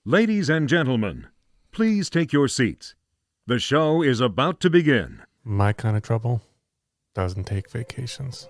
Ladies and gentlemen, please take your seats. The show is about to begin. My kind of trouble doesn't take vacations.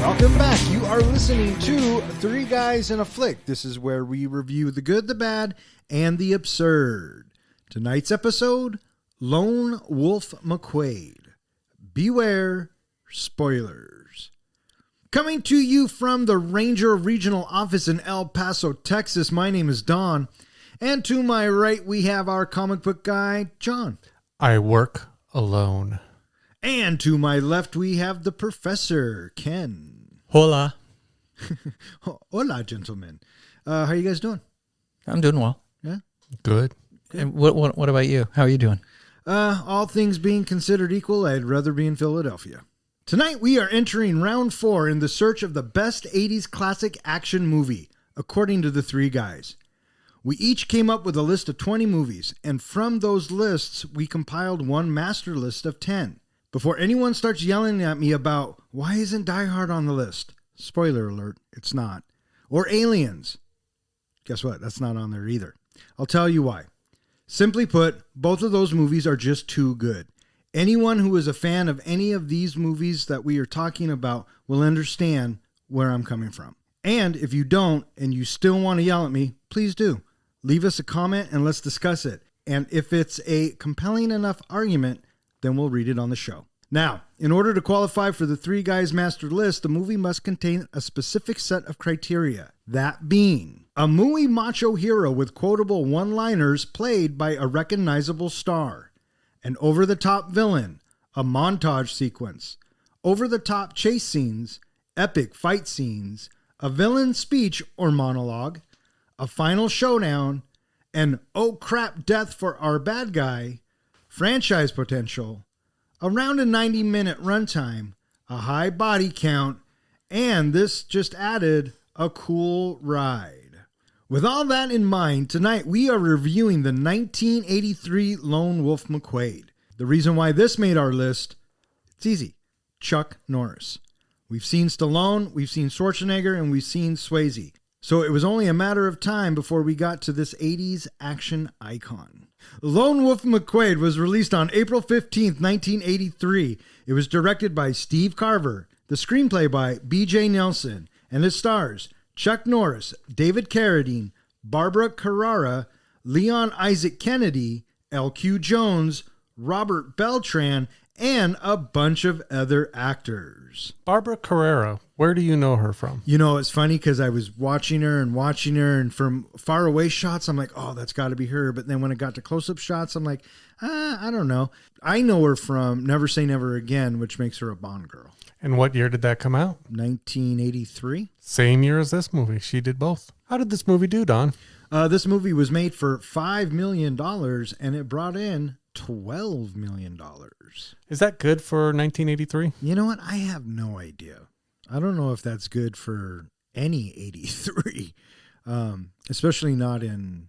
Welcome back. You are listening to Three Guys in a Flick. This is where we review the good, the bad, and the absurd. Tonight's episode, Lone Wolf McQuade. Beware spoilers. Coming to you from the Ranger Regional Office in El Paso, Texas, my name is Don. And to my right, we have our comic book guy, John. I work alone. And to my left, we have the professor, Ken. Hola. Hola, gentlemen. How are you guys doing? I'm doing well. Yeah? Good. And what about you? How are you doing? All things being considered equal, I'd rather be in Philadelphia. Tonight, we are entering round 4 in the search of the best 80s classic action movie, according to the Three Guys. We each came up with a list of 20 movies, and from those lists, we compiled one master list of 10. Before anyone starts yelling at me about, why isn't Die Hard on the list? Spoiler alert, it's not. Or Aliens. Guess what? That's not on there either. I'll tell you why. Simply put, both of those movies are just too good. Anyone who is a fan of any of these movies that we are talking about will understand where I'm coming from. And if you don't, and you still want to yell at me, please do. Leave us a comment and let's discuss it. And if it's a compelling enough argument, then we'll read it on the show. Now, in order to qualify for the Three Guys Master List, the movie must contain a specific set of criteria. That being, a mooey macho hero with quotable one-liners played by a recognizable star, an over-the-top villain, a montage sequence, over-the-top chase scenes, epic fight scenes, a villain speech or monologue, a final showdown, an oh crap death for our bad guy, franchise potential, around a 90-minute runtime, a high body count, and this just added a cool ride. With all that in mind, tonight we are reviewing the 1983 Lone Wolf McQuade. The reason why this made our list, it's easy. Chuck Norris. We've seen Stallone, we've seen Schwarzenegger, and we've seen Swayze. So it was only a matter of time before we got to this 80s action icon. Lone Wolf McQuade was released on April 15th, 1983. It was directed by Steve Carver, the screenplay by B.J. Nelson, and it stars Chuck Norris, David Carradine, Barbara Carrera, Leon Isaac Kennedy, L.Q. Jones, Robert Beltran, and a bunch of other actors. Barbara Carrera, where do you know her from? You know, it's funny because I was watching her, and from far away shots, I'm like, oh, that's got to be her. But then when it got to close-up shots, I'm like, I don't know. I know her from Never Say Never Again, which makes her a Bond girl. And what year did that come out? 1983. Same year as this movie. She did both. How did this movie do, Don? This movie was made for $5 million, and it brought in $12 million. Is that good for 1983? You know what? I have no idea. I don't know if that's good for any 83, especially not in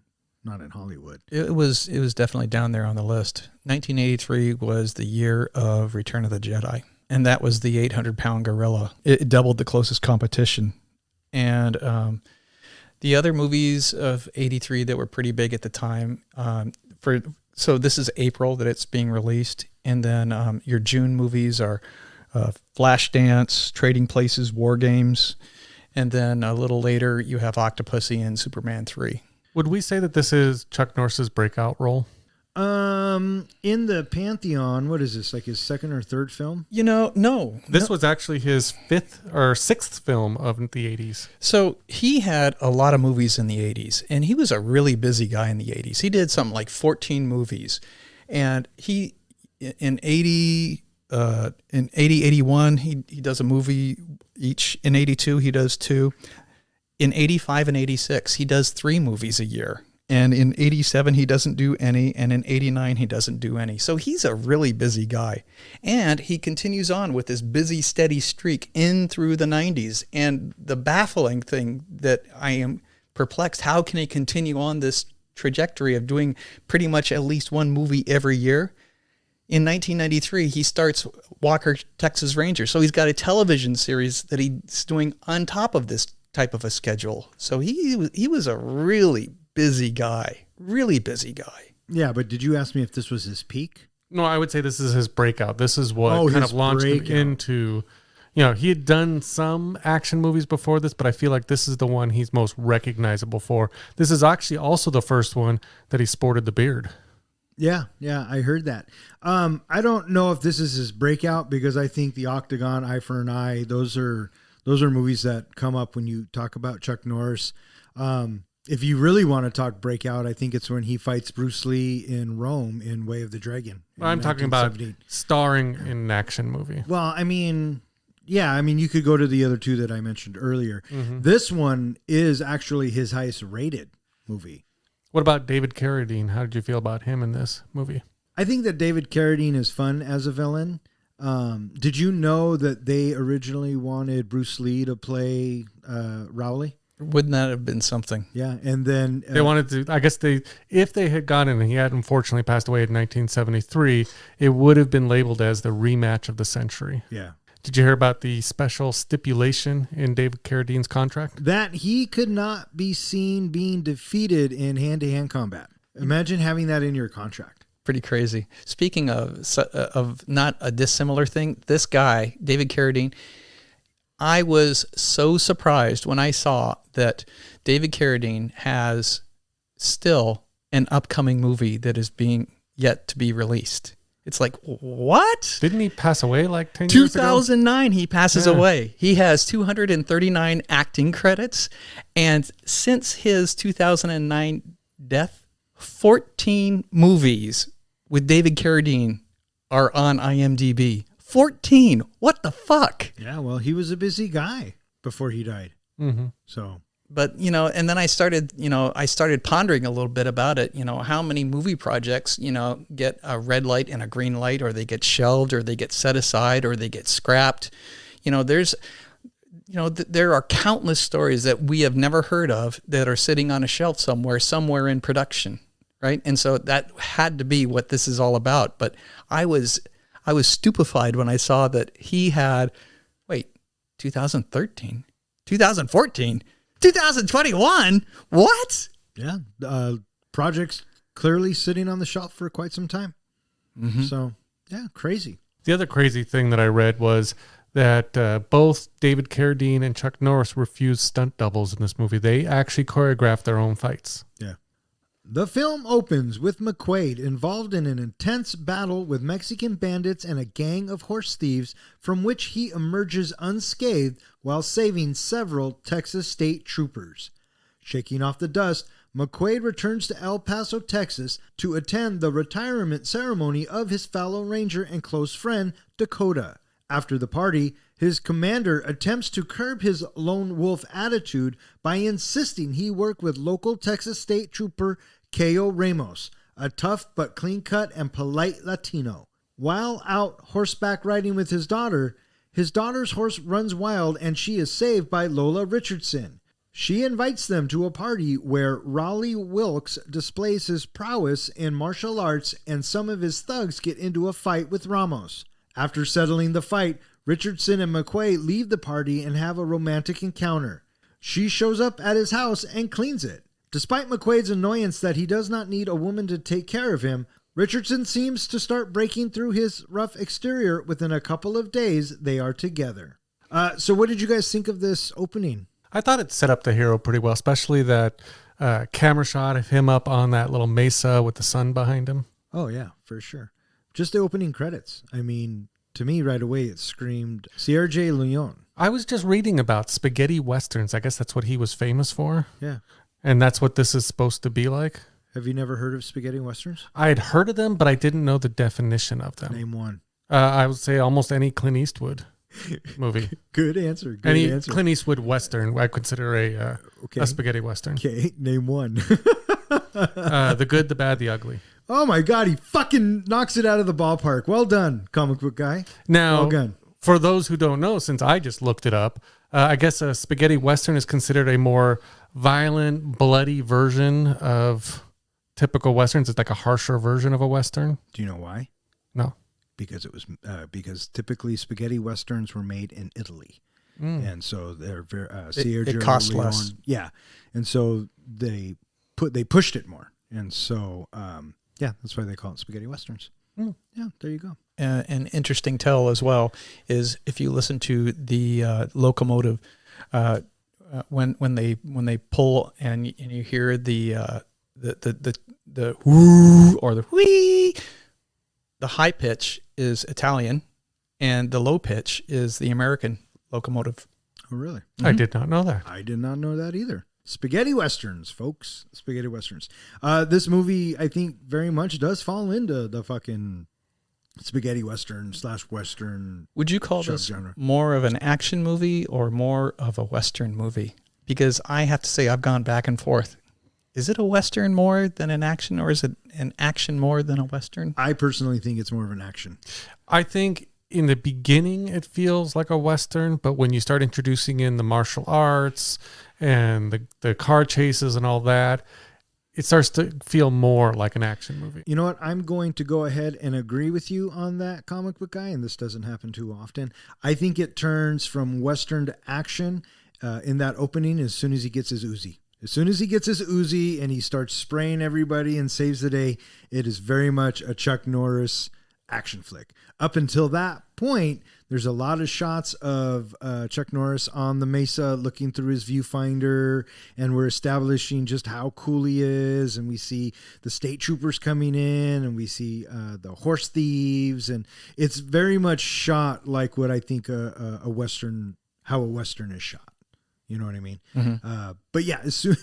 Hollywood. It was definitely down there on the list. 1983 was the year of Return of the Jedi, and that was the 800-pound gorilla. It doubled the closest competition. And the other movies of 83 that were pretty big at the time, so this is April that it's being released, and then your June movies are Flashdance, Trading Places, War Games, and then a little later you have Octopussy and Superman 3. Would we say that this is Chuck Norris's breakout role? In the Pantheon, what is this, like his second or third film? You know, no. This was actually his fifth or sixth film of the 80s. So he had a lot of movies in the 80s, and he was a really busy guy in the 80s. He did something like 14 movies, and he, in 81, he does a movie each. In 82, he does 2. In 85 and 86, he does 3 movies a year. And in 87, he doesn't do any. And in 89, he doesn't do any. So he's a really busy guy. And he continues on with this busy, steady streak in through the 90s. And the baffling thing that I am perplexed, how can he continue on this trajectory of doing pretty much at least one movie every year? In 1993, he starts Walker, Texas Ranger. So he's got a television series that he's doing on top of this type of a schedule. So he was a really busy guy. Yeah, but did you ask me if this was his peak? No, I would say this is his breakout. This is what kind of launched him into, he had done some action movies before this, but I feel like this is the one he's most recognizable for. This is actually also the first one that he sported the beard. Yeah, I heard that. I don't know if this is his breakout because I think The Octagon, Eye for an Eye, those are movies that come up when you talk about Chuck Norris. If you really want to talk breakout, I think it's when he fights Bruce Lee in Rome in Way of the Dragon. I'm talking about starring in an action movie. Well, I mean, you could go to the other two that I mentioned earlier. Mm-hmm. This one is actually his highest rated movie. What about David Carradine? How did you feel about him in this movie? I think that David Carradine is fun as a villain. Did you know that they originally wanted Bruce Lee to play Rowley? Wouldn't that have been something? Yeah, and then they wanted to. I guess if they had gotten, and he had unfortunately passed away in 1973, it would have been labeled as the rematch of the century. Yeah. Did you hear about the special stipulation in David Carradine's contract? That he could not be seen being defeated in hand-to-hand combat. Imagine having that in your contract. Pretty crazy. Speaking of not a dissimilar thing, this guy, David Carradine, I was so surprised when I saw that David Carradine has still an upcoming movie that is being yet to be released. It's like, what? Didn't he pass away like 10 years ago? 2009, he passes away. He has 239 acting credits. And since his 2009 death, 14 movies with David Carradine are on IMDb. 14. What the fuck? Yeah, well, he was a busy guy before he died. Mm-hmm. So, but and then I started pondering a little bit about it. How many movie projects, get a red light and a green light, or they get shelved, or they get set aside, or they get scrapped. There are countless stories that we have never heard of that are sitting on a shelf somewhere in production, right? And so that had to be what this is all about. But I was stupefied when I saw that he had, 2013, 2014, 2021? What? Yeah. Projects clearly sitting on the shelf for quite some time. Mm-hmm. So, yeah, crazy. The other crazy thing that I read was that both David Carradine and Chuck Norris refused stunt doubles in this movie. They actually choreographed their own fights. Yeah. The film opens with McQuade involved in an intense battle with Mexican bandits and a gang of horse thieves from which he emerges unscathed while saving several Texas state troopers. Shaking off the dust, McQuade returns to El Paso, Texas to attend the retirement ceremony of his fellow ranger and close friend, Dakota. After the party, his commander attempts to curb his lone wolf attitude by insisting he work with local Texas state trooper Cayo Ramos, a tough but clean-cut and polite Latino. While out horseback riding with his daughter's horse runs wild and she is saved by Lola Richardson. She invites them to a party where Raleigh Wilkes displays his prowess in martial arts and some of his thugs get into a fight with Ramos. After settling the fight, Richardson and McQuade leave the party and have a romantic encounter. She shows up at his house and cleans it. Despite McQuade's annoyance that he does not need a woman to take care of him, Richardson seems to start breaking through his rough exterior. Within a couple of days, they are together. So what did you guys think of this opening? I thought it set up the hero pretty well, especially that camera shot of him up on that little mesa with the sun behind him. Oh, yeah, for sure. Just the opening credits. I mean, to me, right away, it screamed Sergei Leone. I was just reading about spaghetti westerns. I guess that's what he was famous for. Yeah. And that's what this is supposed to be like. Have you never heard of spaghetti westerns? I had heard of them, but I didn't know the definition of them. Name one. I would say almost any Clint Eastwood movie. Good answer. Any Clint Eastwood western, I consider a spaghetti western. Okay, name one. The Good, the Bad, the Ugly. Oh my God, he fucking knocks it out of the ballpark. Well done, comic book guy. Now, well done. For those who don't know, since I just looked it up, I guess a spaghetti western is considered a more violent, bloody version of typical westerns. It's like a harsher version of a western. Do you know why? No. Because because typically spaghetti westerns were made in Italy. And so they're very it cost less. Yeah. And so they pushed it more. And so that's why they call it spaghetti westerns. Yeah, there you go. An interesting tell as well is if you listen to the locomotive when they pull and you hear the whoo or the whee, the high pitch is Italian and the low pitch is the American locomotive. Oh, really? I did not know that. I did not know that either. Spaghetti westerns, folks. Spaghetti westerns. This movie, I think, very much does fall into the fucking spaghetti western / western. Would you call this genre. More of an action movie or more of a western movie? Because I have to say I've gone back and forth. Is it a western more than an action, or is it an action more than a western? I personally think it's more of an action. I think in the beginning it feels like a western, but when you start introducing in the martial arts and the car chases and all that, it starts to feel more like an action movie. You know what? I'm going to go ahead and agree with you on that, comic book guy, and this doesn't happen too often. I think it turns from western to action in that opening as soon as he gets his Uzi. As soon as he gets his Uzi and he starts spraying everybody and saves the day, it is very much a Chuck Norris action flick. Up until that point, there's a lot of shots of Chuck Norris on the mesa looking through his viewfinder, and we're establishing just how cool he is, and we see the state troopers coming in, and we see the horse thieves, and it's very much shot like what I think a western, how a western is shot. You know what I mean? Mm-hmm. But yeah, as soon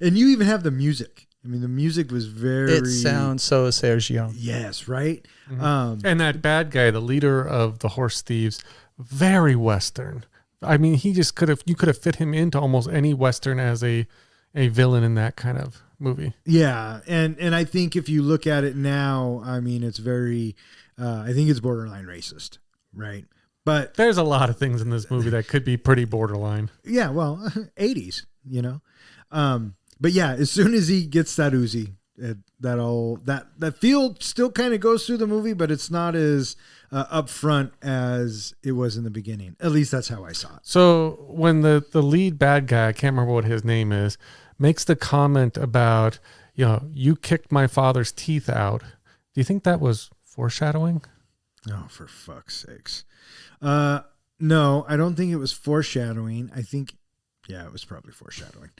and you even have the music. I mean, the music was very... It sounds so Sergio. Yes, right? Mm-hmm. And that bad guy, the leader of the horse thieves, very Western. I mean, you could have fit him into almost any Western as a villain in that kind of movie. Yeah, and I think if you look at it now, I mean, it's very... I think it's borderline racist, right? But there's a lot of things in this movie that could be pretty borderline. Yeah, well, 80s, you know? But yeah, as soon as he gets that Uzi, that feel still kind of goes through the movie, but it's not as upfront as it was in the beginning. At least that's how I saw it. So when the lead bad guy, I can't remember what his name is, makes the comment about, you kicked my father's teeth out. Do you think that was foreshadowing? Oh, for fuck's sakes. No, I don't think it was foreshadowing. I think, it was probably foreshadowing.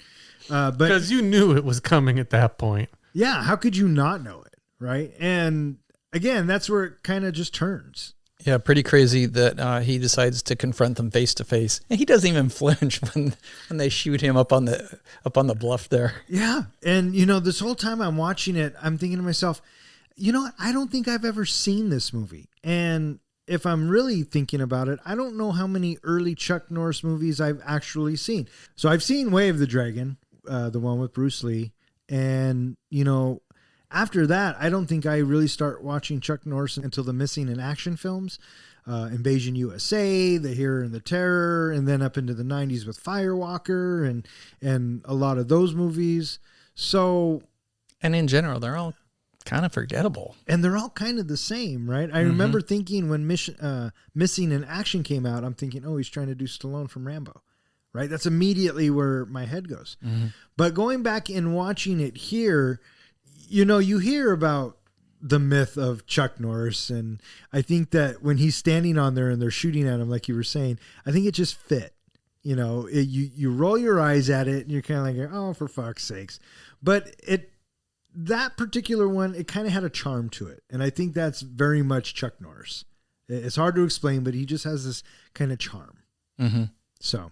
But because you knew it was coming at that point. Yeah, how could you not know it, right? And again, that's where it kind of just turns. Yeah, pretty crazy that he decides to confront them face to face, and he doesn't even flinch when they shoot him up on the bluff there. Yeah, and this whole time I'm watching it, I'm thinking to myself, I don't think I've ever seen this movie, and if I'm really thinking about it, I don't know how many early Chuck Norris movies I've actually seen. So I've seen Way of the Dragon, the one with Bruce Lee. And, after that, I don't think I really start watching Chuck Norris until the Missing in Action films. Invasion USA, The Hero and the Terror, and then up into the 90s with Firewalker and a lot of those movies. So... And in general, they're all kind of forgettable. And they're all kind of the same, right? I remember thinking when Missing in Action came out, I'm thinking, oh, he's trying to do Stallone from Rambo, right? That's immediately where my head goes. Mm-hmm. But going back and watching it here, you hear about the myth of Chuck Norris, and I think that when he's standing on there and they're shooting at him, like you were saying, I think it just fit. You roll your eyes at it, and you're kind of like, oh, for fuck's sakes. But that particular one, it kind of had a charm to it. And I think that's very much Chuck Norris. It's hard to explain, but he just has this kind of charm. Mm-hmm. So.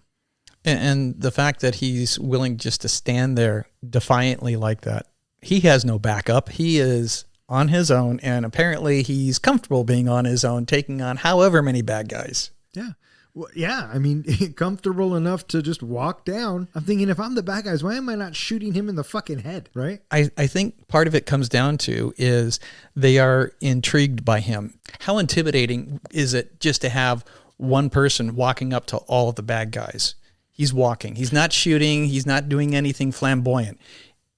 And the fact that he's willing just to stand there defiantly like that, he has no backup. He is on his own, and apparently he's comfortable being on his own, taking on however many bad guys. Yeah. Well, yeah, I mean, comfortable enough to just walk down. I'm thinking, if I'm the bad guys, why am I not shooting him in the fucking head, right? I think part of it comes down to is they are intrigued by him. How intimidating is it just to have one person walking up to all of the bad guys? He's walking. He's not shooting. He's not doing anything flamboyant.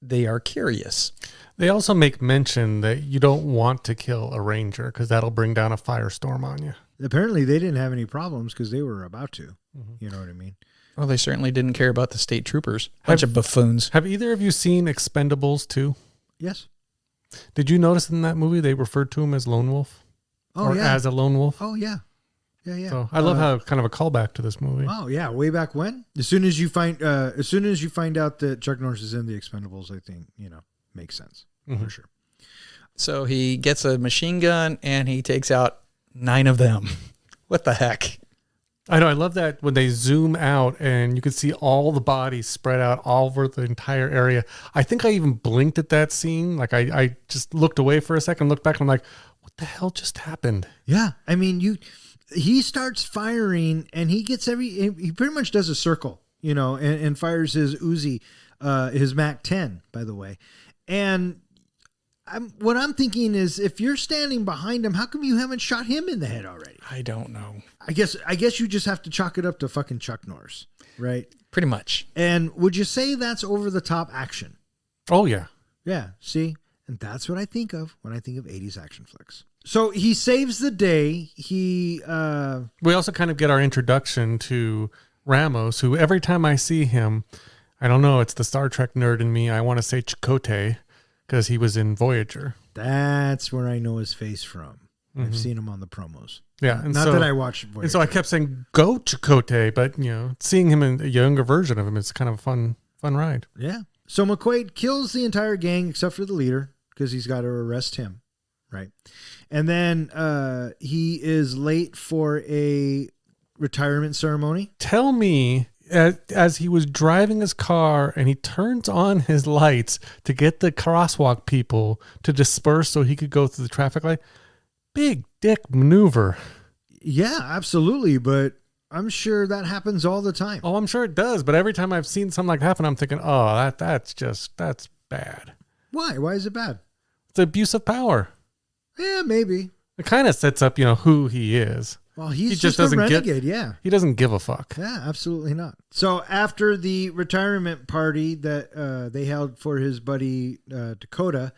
They are curious. They also make mention that you don't want to kill a ranger because that'll bring down a firestorm on you. Apparently, they didn't have any problems because they were about to. You know what I mean? Well, they certainly didn't care about the state troopers. Bunch of buffoons. Have either of you seen Expendables 2? Yes. Did you notice in that movie they referred to him as Lone Wolf? Oh, or as a lone wolf? Oh, yeah. Yeah. So I love how kind of a callback to this movie. Oh, yeah. Way back when? As soon as you find out that Chuck Norris is in the Expendables, I think, makes sense. For sure. So he gets a machine gun and he takes out 9 of them. What the heck? I know. I love that when they zoom out and you can see all the bodies spread out all over the entire area. I think I even blinked at that scene. Like I just looked away for a second, looked back, and I'm like, what the hell just happened? Yeah. I mean, he starts firing and he pretty much does a circle, and fires his Uzi, his Mac 10, by the way. And what I'm thinking is, if you're standing behind him, how come you haven't shot him in the head already? I don't know. I guess you just have to chalk it up to fucking Chuck Norris, right? Pretty much. And would you say that's over the top action? Oh, yeah. Yeah, see? And that's what I think of when I think of 80s action flicks. So he saves the day. We also kind of get our introduction to Ramos, who every time I see him, I don't know, it's the Star Trek nerd in me. I want to say Chakotay because he was in Voyager. That's where I know his face from. I've seen him on the promos. Yeah. Not that I watched Voyager. And so I kept saying, go Chakotay, but, seeing him in a younger version of him is kind of a fun ride. Yeah. So McQuade kills the entire gang except for the leader because he's got to arrest him, right? And then he is late for a retirement ceremony. Tell me, as he was driving his car and he turns on his lights to get the crosswalk people to disperse so he could go through the traffic light, big dick maneuver. Yeah, absolutely. But I'm sure that happens all the time. Oh, I'm sure it does. But every time I've seen something like that happen, I'm thinking, oh, that's bad. Why? Why is it bad? It's abuse of power. Yeah, maybe. It kind of sets up, who he is. Well, he just a renegade, yeah. He doesn't give a fuck. Yeah, absolutely not. So after the retirement party that they held for his buddy Dakota,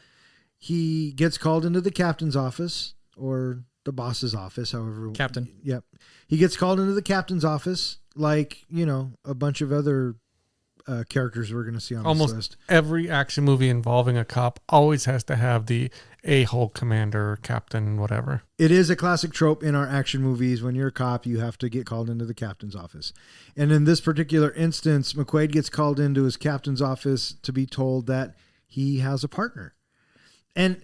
he gets called into the captain's office, or the boss's office, however. Captain. Yep. He gets called into the captain's office, like, a bunch of other characters we're going to see on this list. Almost every action movie involving a cop always has to have the a-hole commander, captain, whatever. It is a classic trope in our action movies. When you're a cop, you have to get called into the captain's office. And in this particular instance, McQuade gets called into his captain's office to be told that he has a partner. And,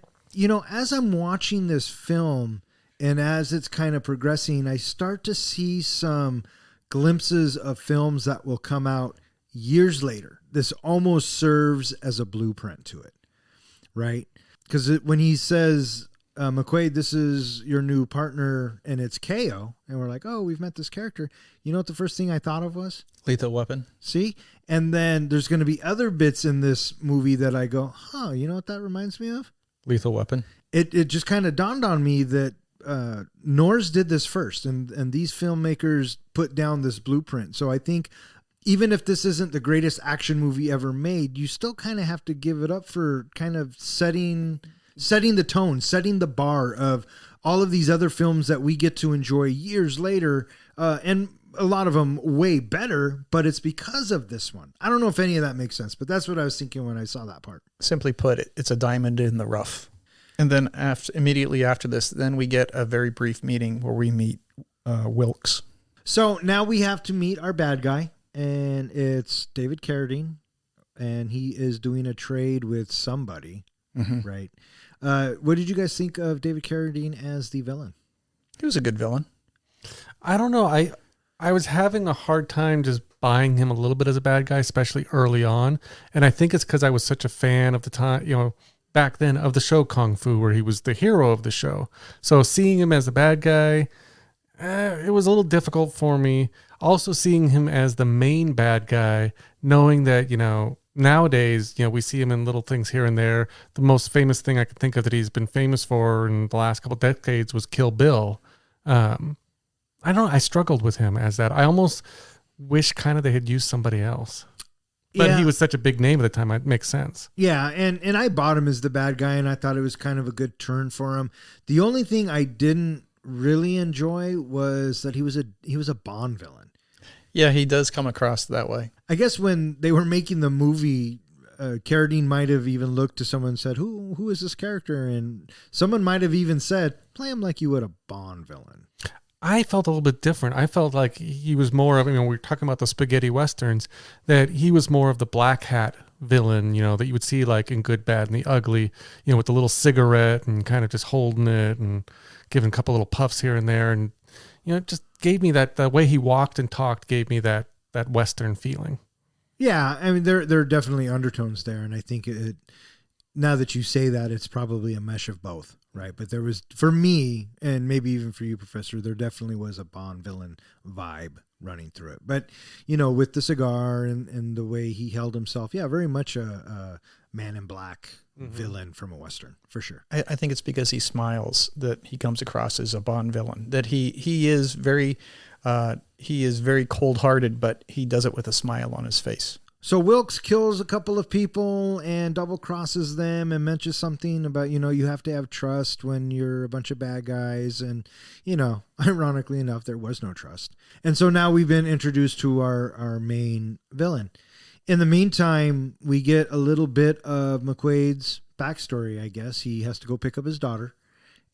as I'm watching this film and as it's kind of progressing, I start to see some glimpses of films that will come out years later. This almost serves as a blueprint to it, right? Because when he says, McQuade, this is your new partner, and it's KO, and we're like, oh, we've met this character. You know what the first thing I thought of was? Lethal Weapon. See? And then there's going to be other bits in this movie that I go, you know what that reminds me of? Lethal Weapon. It just kind of dawned on me that Norris did this first, and these filmmakers put down this blueprint. So I think even if this isn't the greatest action movie ever made, you still kind of have to give it up for kind of setting the tone, setting the bar of all of these other films that we get to enjoy years later, and a lot of them way better, but it's because of this one. I don't know if any of that makes sense, but that's what I was thinking when I saw that part. Simply put, it's a diamond in the rough. And then immediately after this, then we get a very brief meeting where we meet Wilkes. So now we have to meet our bad guy. And it's David Carradine, and he is doing a trade with somebody, right? What did you guys think of David Carradine as the villain? He was a good villain. I don't know. I was having a hard time just buying him a little bit as a bad guy, especially early on. And I think it's because I was such a fan of the time, back then, of the show Kung Fu, where he was the hero of the show. So seeing him as the bad guy, It was a little difficult for me. Also seeing him as the main bad guy, knowing that, nowadays, we see him in little things here and there. The most famous thing I can think of that he's been famous for in the last couple decades was Kill Bill. I don't know. I struggled with him as that. I almost wish kind of they had used somebody else. But he was such a big name at the time. It makes sense. Yeah, and I bought him as the bad guy, and I thought it was kind of a good turn for him. The only thing I didn't really enjoy was that he was a Bond villain. Yeah, he does come across that way. I guess when they were making the movie, Carradine might have even looked to someone and said, who is this character? And someone might have even said, play him like you would a Bond villain. I felt a little bit different. I felt like he was more of, we were talking about the spaghetti westerns, that he was more of the black hat villain, that you would see like in Good, Bad, and the Ugly, with the little cigarette and kind of just holding it and giving a couple little puffs here and there. And, it just gave me that, the way he walked and talked gave me that Western feeling. Yeah. I mean, there are definitely undertones there. And I think now that you say that, it's probably a mesh of both. Right. But there was, for me, and maybe even for you, Professor, there definitely was a Bond villain vibe running through it. But, with the cigar and the way he held himself, very much a Man in Black villain from a Western, for sure. I think it's because he smiles that he comes across as a Bond villain, that he is very cold-hearted, but he does it with a smile on his face. So Wilkes kills a couple of people and double crosses them and mentions something about, you have to have trust when you're a bunch of bad guys. And, ironically enough, there was no trust. And so now we've been introduced to our main villain. In the meantime, we get a little bit of McQuade's backstory, I guess. He has to go pick up his daughter.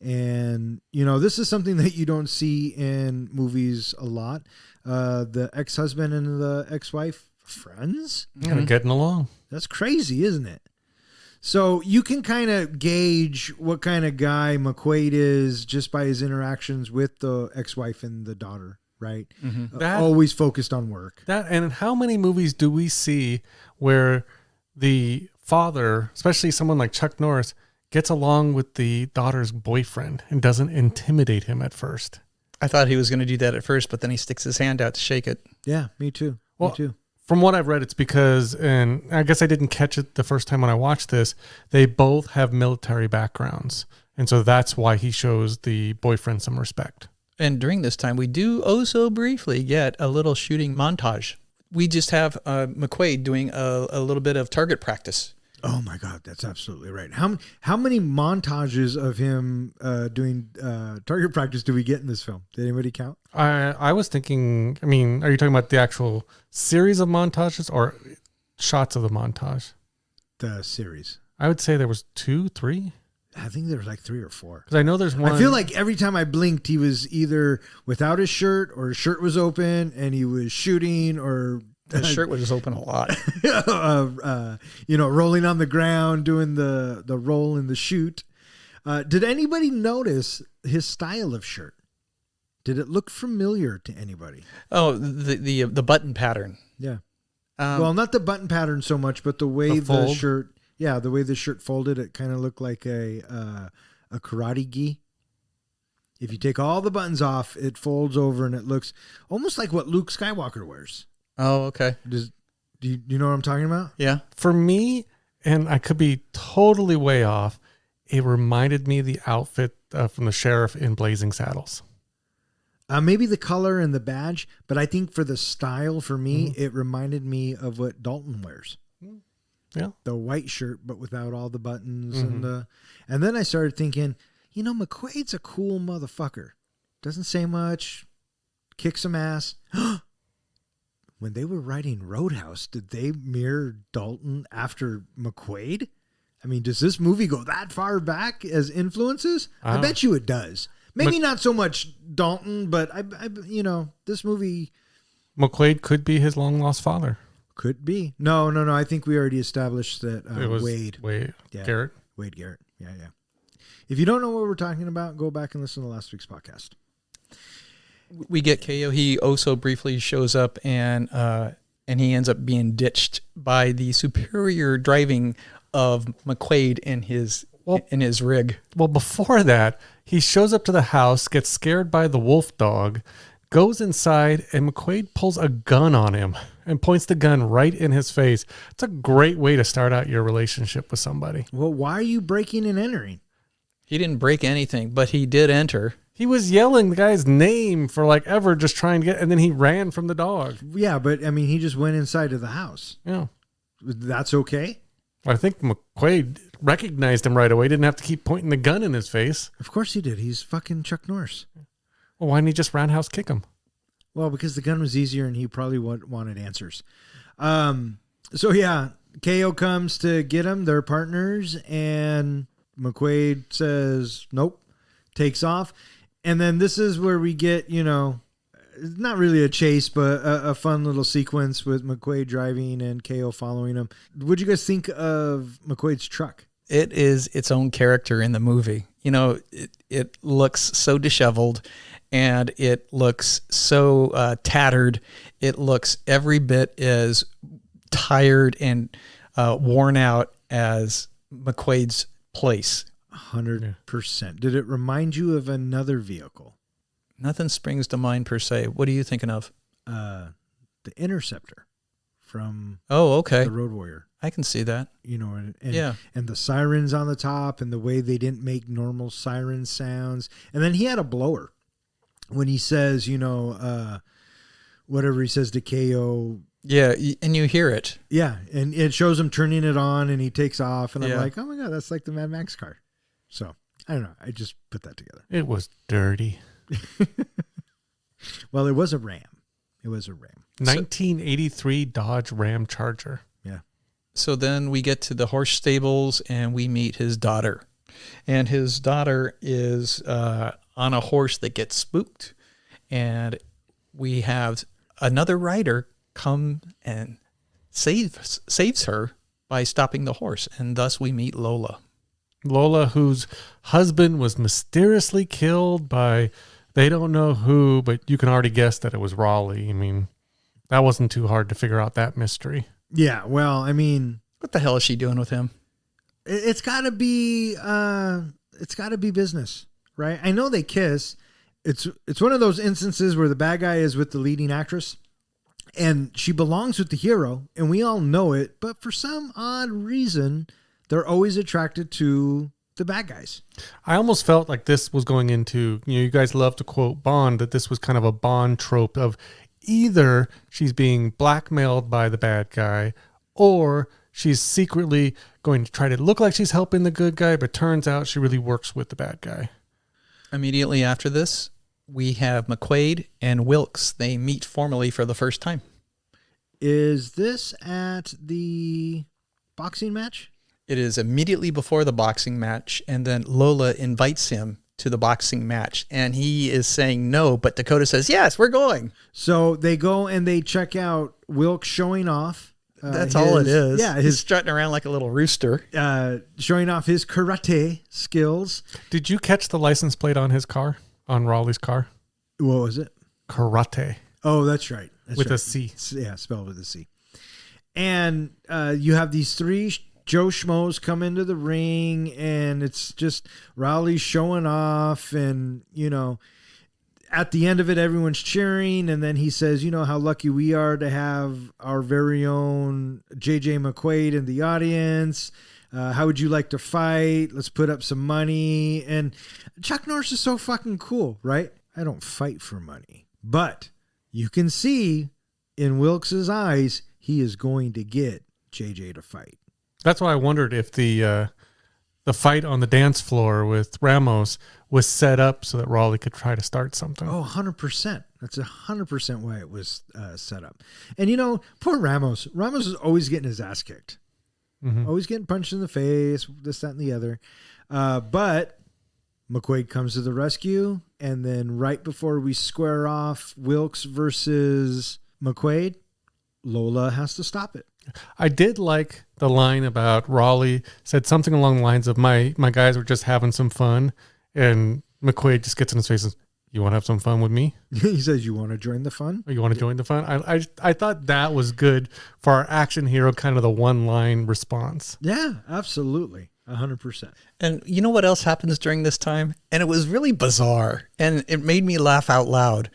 And, this is something that you don't see in movies a lot. The ex-husband and the ex-wife, friends? Kind of getting along. That's crazy, isn't it? So you can kind of gauge what kind of guy McQuade is just by his interactions with the ex-wife and the daughter, right? Mm-hmm. Always focused on work. And how many movies do we see where the father, especially someone like Chuck Norris, gets along with the daughter's boyfriend and doesn't intimidate him at first? I thought he was going to do that at first, but then he sticks his hand out to shake it. Yeah, me too. Well, me too. From what I've read, it's because, and I guess I didn't catch it the first time when I watched this, they both have military backgrounds. And so that's why he shows the boyfriend some respect. And during this time, we do so briefly get a little shooting montage. We just have McQuade doing a little bit of target practice. Oh my God, that's absolutely right. How many montages of him doing target practice do we get in this film? Did anybody count? I was thinking, are you talking about the actual series of montages or shots of the montage? The series. I would say there was 2, 3. I think there was like 3 or 4. Because I know there's one. I feel like every time I blinked, he was either without his shirt or his shirt was open and he was shooting or... His shirt was just open a lot. Rolling on the ground, doing the roll in the shoot. Did anybody notice his style of shirt? Did it look familiar to anybody? Oh, the button pattern. Yeah. Well, not the button pattern so much, but the way the shirt. Yeah, the way the shirt folded, it kind of looked like a karate gi. If you take all the buttons off, it folds over and it looks almost like what Luke Skywalker wears. Oh, okay. Do you know what I'm talking about? Yeah. For me, and I could be totally way off, it reminded me of the outfit from the sheriff in Blazing Saddles. Maybe the color and the badge, but I think for the style, for me, it reminded me of what Dalton wears. Yeah. The white shirt, but without all the buttons. And then I started thinking, McQuade's a cool motherfucker. Doesn't say much, kicks some ass. When they were writing Roadhouse, did they mirror Dalton after McQuade? Does this movie go that far back as influences? I bet you it does. Maybe not so much Dalton, but I this movie... McQuade could be his long-lost father. Could be. No. I think we already established that it was Wade. Yeah. Garrett. Wade Garrett. Yeah. If you don't know what we're talking about, go back and listen to last week's podcast. We get KO. He so briefly shows up and he ends up being ditched by the superior driving of McQuade and his in his rig. Well, before that, he shows up to the house, gets scared by the wolf dog, goes inside, and McQuade pulls a gun on him and points the gun right in his face. It's a great way to start out your relationship with somebody. Well, why are you breaking and entering? He didn't break anything, but he did enter. He was yelling the guy's name for like ever, just trying to get, and then he ran from the dog. Yeah, but I mean, he just went inside of the house. Yeah. That's okay? I think McQuade recognized him right away. Didn't have to keep pointing the gun in his face. Of course he did. He's fucking Chuck Norris. Well, why didn't he just roundhouse kick him? Well, because the gun was easier and he probably wanted answers. So yeah, KO comes to get him. They're partners, and McQuade says nope, takes off. And then this is where we get, not really a chase, but a fun little sequence with McQuade driving and KO following him. What'd you guys think of McQuade's truck? It is its own character in the movie. It looks so disheveled, and it looks so tattered. It looks every bit as tired and worn out as McQuade's place. 100%. Did it remind you of another vehicle? Nothing springs to mind per se. What are you thinking of? The Interceptor from okay. the Road Warrior. I can see that. And the sirens on the top, and the way they didn't make normal siren sounds. And then he had a blower when he says, whatever he says to KO. Yeah, and you hear it. Yeah, and it shows him turning it on, and he takes off, and I'm like, oh my God, that's like the Mad Max car. So, I don't know. I just put that together. It was dirty. Well, it was a Ram. 1983 Dodge Ram Charger. Yeah. So then we get to the horse stables, and we meet his daughter. And his daughter is on a horse that gets spooked. And we have another rider come and saves her by stopping the horse. And thus we meet Lola. Lola, whose husband was mysteriously killed by, they don't know who, but you can already guess that it was Raleigh. I mean, that wasn't too hard to figure out that mystery. Yeah, well, I mean, what the hell is she doing with him? It's got to be business, right? I know they kiss. It's one of those instances where the bad guy is with the leading actress, and she belongs with the hero, and we all know it, but for some odd reason, they're always attracted to the bad guys. I almost felt like this was going into, you guys love to quote Bond, that this was kind of a Bond trope of either she's being blackmailed by the bad guy, or she's secretly going to try to look like she's helping the good guy, but turns out she really works with the bad guy. Immediately after this, we have McQuade and Wilkes. They meet formally for the first time. Is this at the boxing match? It is immediately before the boxing match, and then Lola invites him to the boxing match, and he is saying no, but Dakota says, yes, we're going. So they go and they check out Wilkes showing off. That's all it is. Yeah, he's strutting around like a little rooster. Showing off his karate skills. Did you catch the license plate on his car, on Raleigh's car? What was it? Karate. Oh, that's right. With a C. Yeah, spelled with a C. And you have these three Joe Schmoes come into the ring, and it's just Raleigh showing off, and, at the end of it, everyone's cheering, and then he says, how lucky we are to have our very own J.J. McQuade in the audience. How would you like to fight? Let's put up some money. And Chuck Norris is so fucking cool, right? I don't fight for money. But you can see in Wilkes' eyes, he is going to get J.J. to fight. That's why I wondered if the fight on the dance floor with Ramos was set up so that Raleigh could try to start something. Oh, 100%. That's 100% why it was set up. And, poor Ramos. Ramos is always getting his ass kicked. Mm-hmm. Always getting punched in the face, this, that, and the other. But McQuade comes to the rescue. And then right before we square off Wilkes versus McQuade, Lola has to stop it. I did like the line about Raleigh said something along the lines of my guys were just having some fun, and McQuade just gets in his face and says, you want to have some fun with me? He says, you want to join the fun? Or you want to join the fun? I thought that was good for our action hero, kind of the one line response. Yeah, absolutely. 100%. And you know what else happens during this time? And it was really bizarre, and it made me laugh out loud.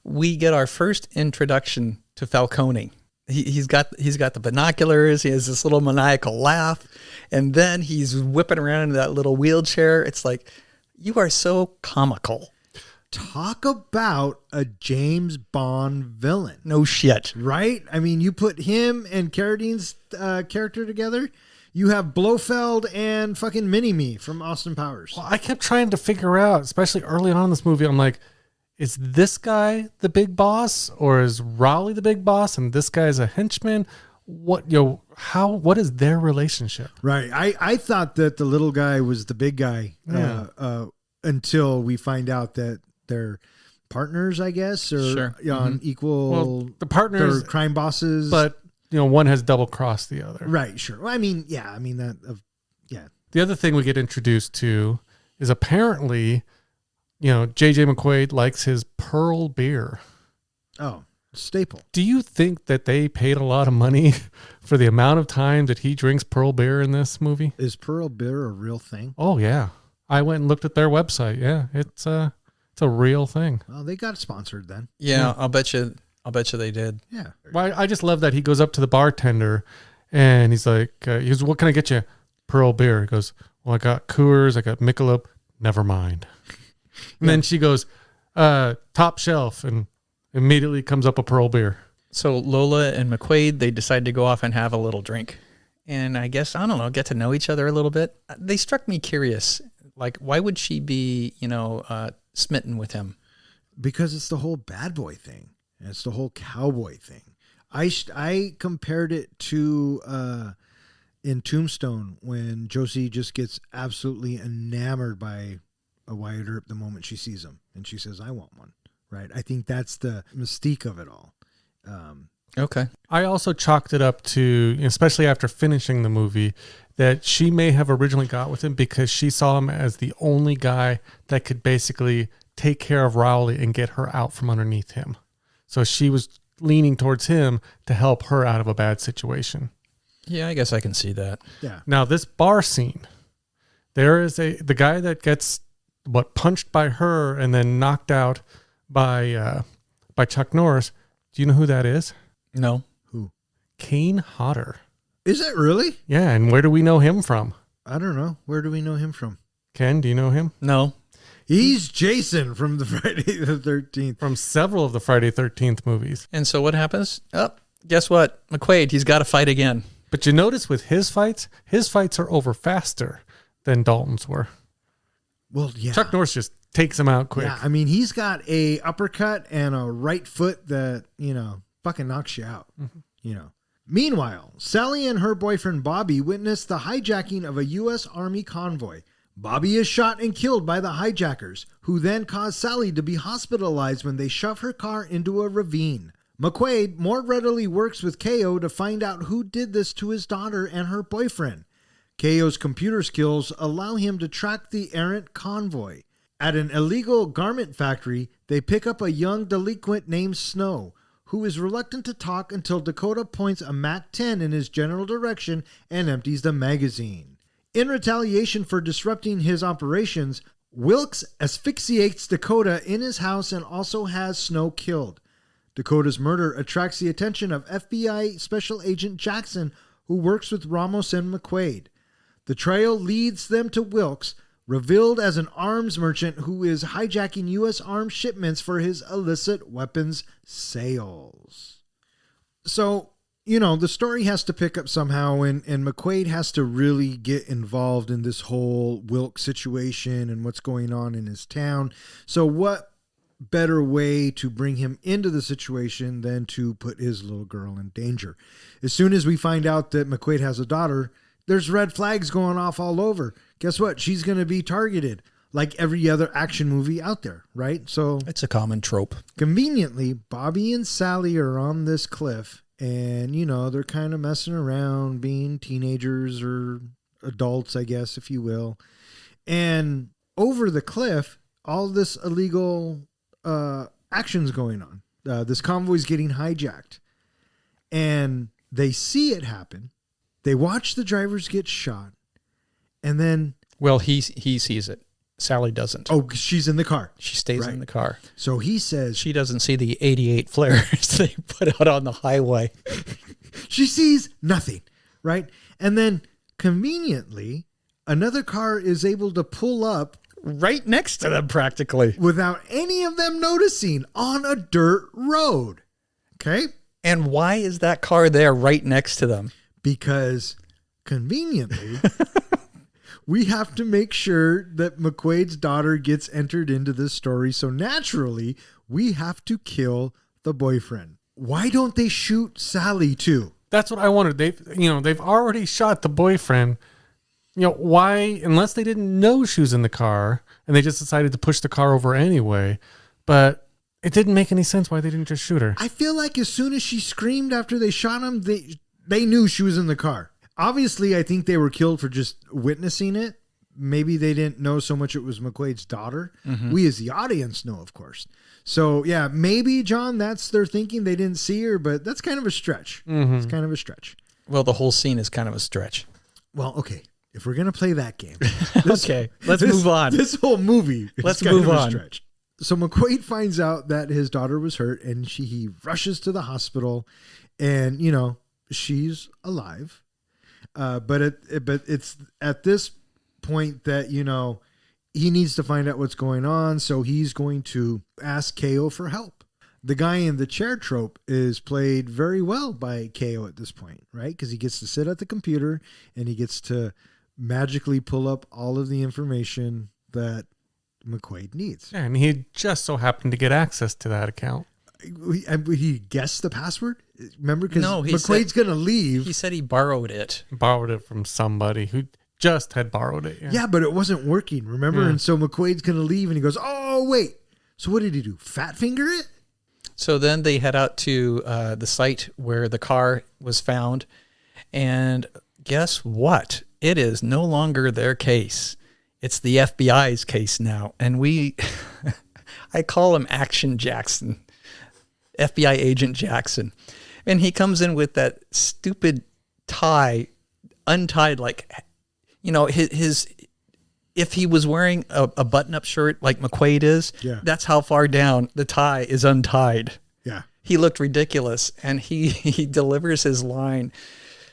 We get our first introduction to Falcone. He's got the binoculars. He has this little maniacal laugh, and then he's whipping around in that little wheelchair. It's like, you are so comical. Talk about a James Bond villain. No shit. Right? I mean, you put him and Carradine's character together, you have Blofeld and fucking Mini-Me from Austin Powers. Well, I kept trying to figure out, especially early on in this movie, I'm like, is this guy the big boss, or is Raleigh the big boss and this guy is a henchman? What is their relationship? Right. I thought that the little guy was the big guy until we find out that they're partners, I guess, or on equal. The partners, they're crime bosses, but one has double crossed the other. Right. Sure. Well, I mean that. The other thing we get introduced to is apparently, J.J. McQuade likes his Pearl beer. Oh, staple. Do you think that they paid a lot of money for the amount of time that he drinks Pearl beer in this movie? Is Pearl beer a real thing? Oh yeah, I went and looked at their website. Yeah, it's a real thing. Well, they got sponsored then. Yeah, I'll bet you they did. Yeah. Well, I just love that he goes up to the bartender and he's like, "What can I get you?" Pearl beer. He goes, "Well, I got Coors, I got Michelob. Never mind." And then she goes, "Top shelf," and immediately comes up a Pearl beer. So Lola and McQuade, they decide to go off and have a little drink. And I guess, I don't know, get to know each other a little bit. They struck me curious. Like, why would she be, smitten with him? Because it's the whole bad boy thing. And it's the whole cowboy thing. I compared it to in Tombstone when Josie just gets absolutely enamored by a Wyatt Earp the moment she sees him. And she says, "I want one." Right? I think that's the mystique of it all. Okay. I also chalked it up to, especially after finishing the movie, that she may have originally got with him because she saw him as the only guy that could basically take care of Rowley and get her out from underneath him. So she was leaning towards him to help her out of a bad situation. Yeah, I guess I can see that. Yeah. Now, this bar scene, there is the guy that gets punched by her and then knocked out by Chuck Norris. Do you know who that is? No. Who? Kane Hodder. Is it really? Yeah, and where do we know him from? I don't know. Where do we know him from? Ken, do you know him? No. He's Jason from the Friday the 13th. From several of the Friday 13th movies. And so what happens? Oh, guess what? McQuade, he's got to fight again. But you notice with his fights are over faster than Dalton's were. Well, yeah. Chuck Norris just takes him out quick. Yeah, I mean, he's got a uppercut and a right foot that, fucking knocks you out, Meanwhile, Sally and her boyfriend Bobby witness the hijacking of a U.S. Army convoy. Bobby is shot and killed by the hijackers, who then cause Sally to be hospitalized when they shove her car into a ravine. McQuade more readily works with K.O. to find out who did this to his daughter and her boyfriend. K.O.'s computer skills allow him to track the errant convoy. At an illegal garment factory, they pick up a young delinquent named Snow, who is reluctant to talk until Dakota points a MAC-10 in his general direction and empties the magazine. In retaliation for disrupting his operations, Wilkes asphyxiates Dakota in his house and also has Snow killed. Dakota's murder attracts the attention of FBI Special Agent Jackson, who works with Ramos and McQuade. The trail leads them to Wilkes, revealed as an arms merchant who is hijacking U.S. arms shipments for his illicit weapons sales. So, the story has to pick up somehow, and McQuade has to really get involved in this whole Wilkes situation and what's going on in his town. So what better way to bring him into the situation than to put his little girl in danger? As soon as we find out that McQuade has a daughter, there's red flags going off all over. Guess what? She's going to be targeted like every other action movie out there, right? So it's a common trope. Conveniently, Bobby and Sally are on this cliff, and, they're kind of messing around, being teenagers or adults, I guess, if you will. And over the cliff, all this illegal action's going on. This convoy's getting hijacked. And they see it happen. They watch the drivers get shot. And then... Well, he sees it. Sally doesn't. Oh, she's in the car. She stays in the car. So he says... She doesn't see the 88 flares they put out on the highway. She sees nothing, right? And then, conveniently, another car is able to pull up right next to them practically without any of them noticing on a dirt road. Okay? And why is that car there right next to them? Because conveniently, we have to make sure that McQuade's daughter gets entered into this story. So naturally, we have to kill the boyfriend. Why don't they shoot Sally too? That's what I wondered. They've already shot the boyfriend. Why, unless they didn't know she was in the car and they just decided to push the car over anyway, but it didn't make any sense why they didn't just shoot her. I feel like as soon as she screamed after they shot him, they knew she was in the car. Obviously, I think they were killed for just witnessing it. Maybe they didn't know so much it was McQuade's daughter. Mm-hmm. We as the audience know, of course. So, yeah, maybe, John, that's their thinking. They didn't see her, but that's kind of a stretch. Mm-hmm. It's kind of a stretch. Well, the whole scene is kind of a stretch. Well, okay. If we're going to play that game. Okay, let's move on. This whole movie is let's kind move of a on. Stretch. So McQuade finds out that his daughter was hurt, and he rushes to the hospital, and, she's alive. But it's at this point that, he needs to find out what's going on. So he's going to ask KO for help. The guy in the chair trope is played very well by KO at this point, right? Because he gets to sit at the computer and he gets to magically pull up all of the information that McQuade needs. Yeah, and he just so happened to get access to that account. He guessed the password? Remember? Because no, McQuade's going to leave. He said he borrowed it. Borrowed it from somebody who just had borrowed it. Yeah, but it wasn't working, remember? Yeah. And so McQuade's going to leave and he goes, oh, wait. So what did he do? Fat finger it? So then they head out to the site where the car was found. And guess what? It is no longer their case. It's the FBI's case now. And I call him Action Jackson. FBI agent Jackson. And he comes in with that stupid tie untied, like, his if he was wearing a button-up shirt like McQuade is, that's how far down the tie is untied. Yeah. He looked ridiculous, and he delivers his line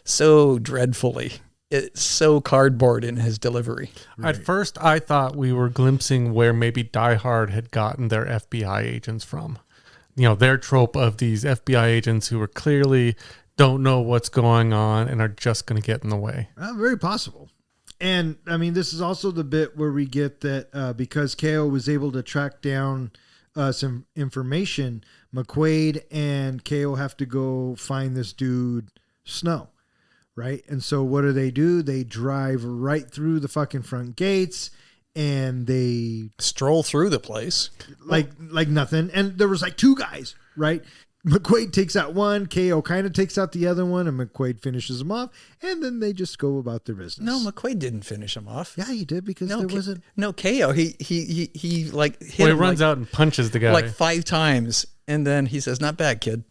so dreadfully. It's so cardboard in his delivery. Right. At first, I thought we were glimpsing where maybe Die Hard had gotten their FBI agents from. Their trope of these FBI agents who are clearly don't know what's going on and are just going to get in the way. Very possible. And, this is also the bit where we get that because KO was able to track down some information, McQuade and KO have to go find this dude, Snow, right? And so what do? They drive right through the fucking front gates and they... stroll through the place. Like nothing. And there was like two guys, right? McQuade takes out one, KO kind of takes out the other one, and McQuade finishes them off, and then they just go about their business. No, McQuade didn't finish him off. Yeah, he did because there wasn't... No, KO, he like hit he him runs out and punches the guy. like 5 times, and then he says, not bad, kid.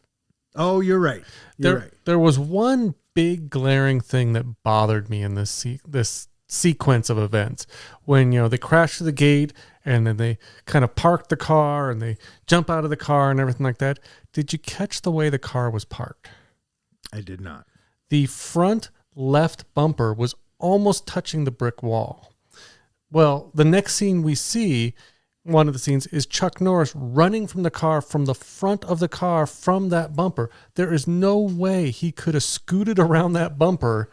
Oh, you're right. There was one big glaring thing that bothered me in this sequence of events when they crash through the gate and then they kind of park the car and they jump out of the car and everything like that. Did you catch the way the car was parked? I did not. The front left bumper was almost touching the brick wall. Well, the next scene we see, one of the scenes, is Chuck Norris running from the car, from the front of the car, from that bumper. There is no way he could have scooted around that bumper,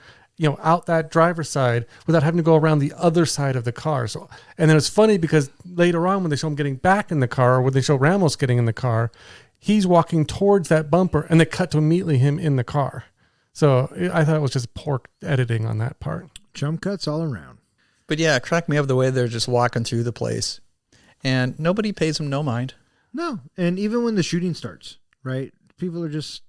out that driver's side without having to go around the other side of the car. So, and then it's funny because later on when they show him getting back in the car, or when they show Ramos getting in the car, he's walking towards that bumper and they cut to immediately him in the car. So I thought it was just poor editing on that part. Jump cuts all around. But yeah, it cracked me up the way they're just walking through the place and nobody pays them no mind. No. And even when the shooting starts, right? People are just...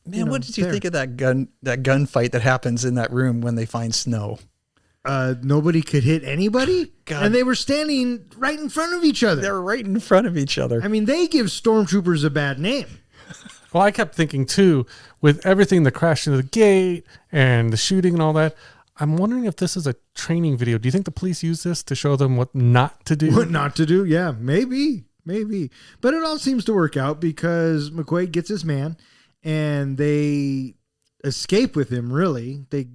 Man, what did you think of that gunfight that happens in that room when they find Snow? Nobody could hit anybody? God. And they were standing right in front of each other. They were right in front of each other. They give stormtroopers a bad name. Well, I kept thinking, too, with everything, the crash into the gate and the shooting and all that, I'm wondering if this is a training video. Do you think the police use this to show them what not to do? What not to do? Yeah, maybe. But it all seems to work out because McQuade gets his man and they escape with him, really. They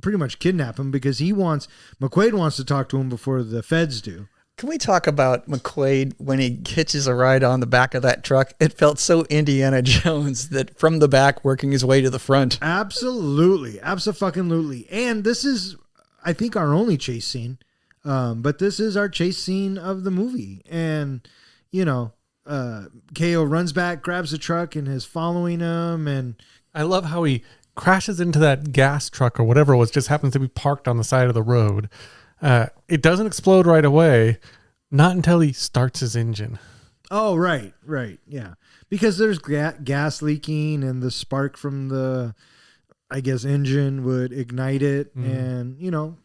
pretty much kidnap him because McQuade wants to talk to him before the feds do. Can we talk about McQuade when he hitches a ride on the back of that truck? It felt so Indiana Jones that from the back working his way to the front. Absolutely. Abso-fucking-lutely. And this is, I think, our only chase scene. But this is our chase scene of the movie. And, KO runs back, grabs the truck, and is following him. And I love how he crashes into that gas truck or whatever it was, just happens to be parked on the side of the road. It doesn't explode right away, not until he starts his engine. Oh, right, yeah. Because there's gas leaking and the spark from the, I guess, engine would ignite it. And,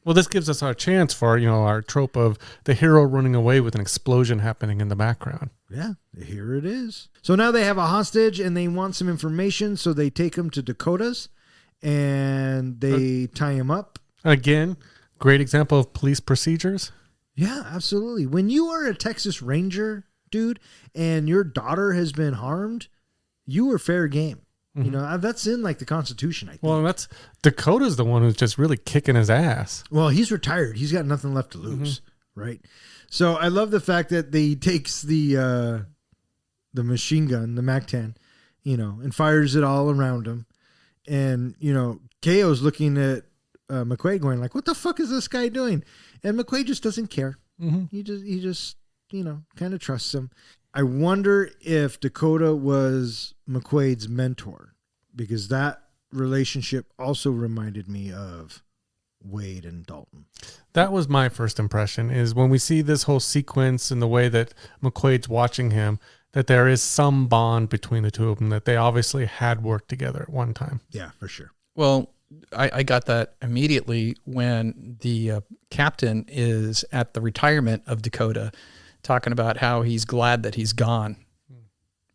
Well, this gives us our chance for, our trope of the hero running away with an explosion happening in the background. Yeah, here it is. So now they have a hostage and they want some information, so they take him to Dakota's and they tie him up. Again, great example of police procedures. Yeah, absolutely. When you are a Texas Ranger, dude, and your daughter has been harmed, you are fair game. Mm-hmm. That's in like the Constitution, I think. Well, Dakota's the one who's just really kicking his ass. Well, he's retired. He's got nothing left to lose, right? So I love the fact that he takes the machine gun, the MAC-10, and fires it all around him. And, KO's looking at McQuade going like, what the fuck is this guy doing? And McQuade just doesn't care. Mm-hmm. He just kind of trusts him. I wonder if Dakota was McQuade's mentor, because that relationship also reminded me of Wade and Dalton. That was my first impression, is when we see this whole sequence and the way that McQuade's watching him, that there is some bond between the two of them, that they obviously had worked together at one time. Yeah, for sure. Well, I got that immediately when the captain is at the retirement of Dakota talking about how he's glad that he's gone.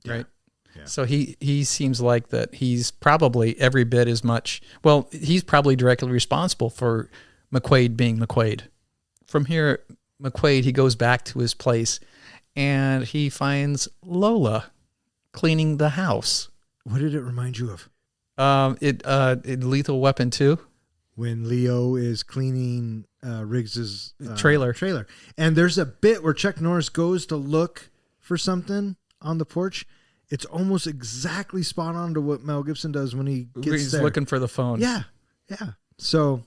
Yeah. Right? Yeah. So he seems like that he's probably every bit as much, well, he's probably directly responsible for McQuade being McQuade. From here, McQuade, he goes back to his place and he finds Lola cleaning the house. What did it remind you of? In Lethal Weapon 2. When Leo is cleaning Riggs's trailer. And there's a bit where Chuck Norris goes to look for something on the porch. It's almost exactly spot on to what Mel Gibson does when he gets He's there. looking for the phone. Yeah. So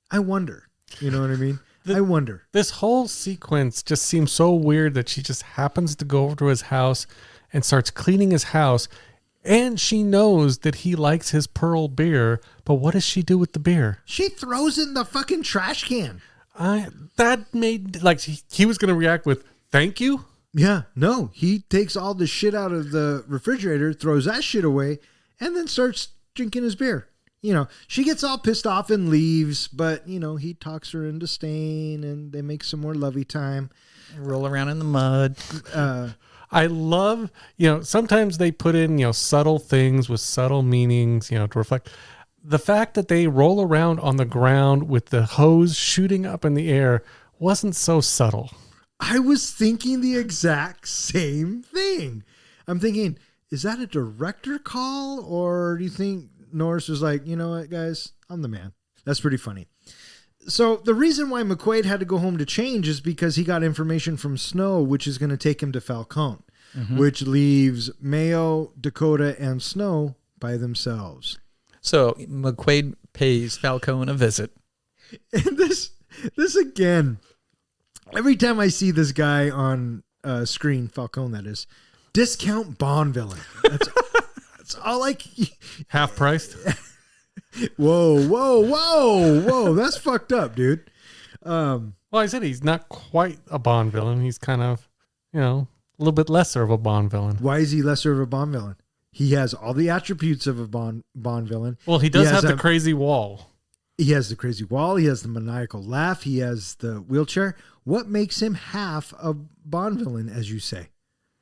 I wonder. You know what I mean? I wonder. This whole sequence just seems so weird that she just happens to go over to his house and starts cleaning his house. And she knows that he likes his Pearl beer, but what does she do with the beer? She throws it in the fucking trash can. That made, like, he was going to react with, thank you? Yeah, no. He takes all the shit out of the refrigerator, throws that shit away, and then starts drinking his beer. She gets all pissed off and leaves, but, he talks her into staying, and they make some more lovey time. Roll around in the mud. I love, sometimes they put in, subtle things with subtle meanings, to reflect. The fact that they roll around on the ground with the hose shooting up in the air wasn't so subtle. I was thinking the exact same thing. I'm thinking, is that a director call? Or do you think Norris was like, you know what, guys, I'm the man. That's pretty funny. So the reason why McQuade had to go home to change is because he got information from Snow, which is going to take him to Falcone, which leaves Mayo, Dakota, and Snow by themselves. So McQuade pays Falcone a visit. And this again, every time I see this guy on screen, Falcone, that is, discount Bond villain. That's all like half priced. Whoa. That's fucked up, dude. Well, I said he's not quite a Bond villain. He's kind of, a little bit lesser of a Bond villain. Why is he lesser of a Bond villain? He has all the attributes of a Bond villain. Well, he does have the crazy wall. He has the crazy wall. He has the maniacal laugh. He has the wheelchair. What makes him half a Bond villain, as you say?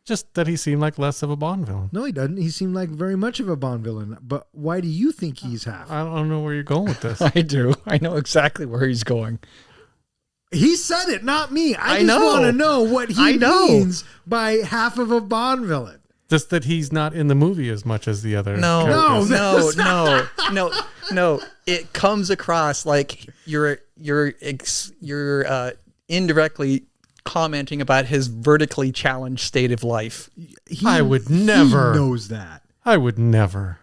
Just that he seemed like less of a Bond villain. No, he doesn't. He seemed like very much of a Bond villain. But why do you think he's half? I don't know where you're going with this. I do. I know exactly where he's going. He said it, not me. I just know. want to know what he means by half of a Bond villain. Just that he's not in the movie as much as the other characters. No. It comes across like you're indirectly commenting about his vertically challenged state of life. I would never. He knows that. I would never.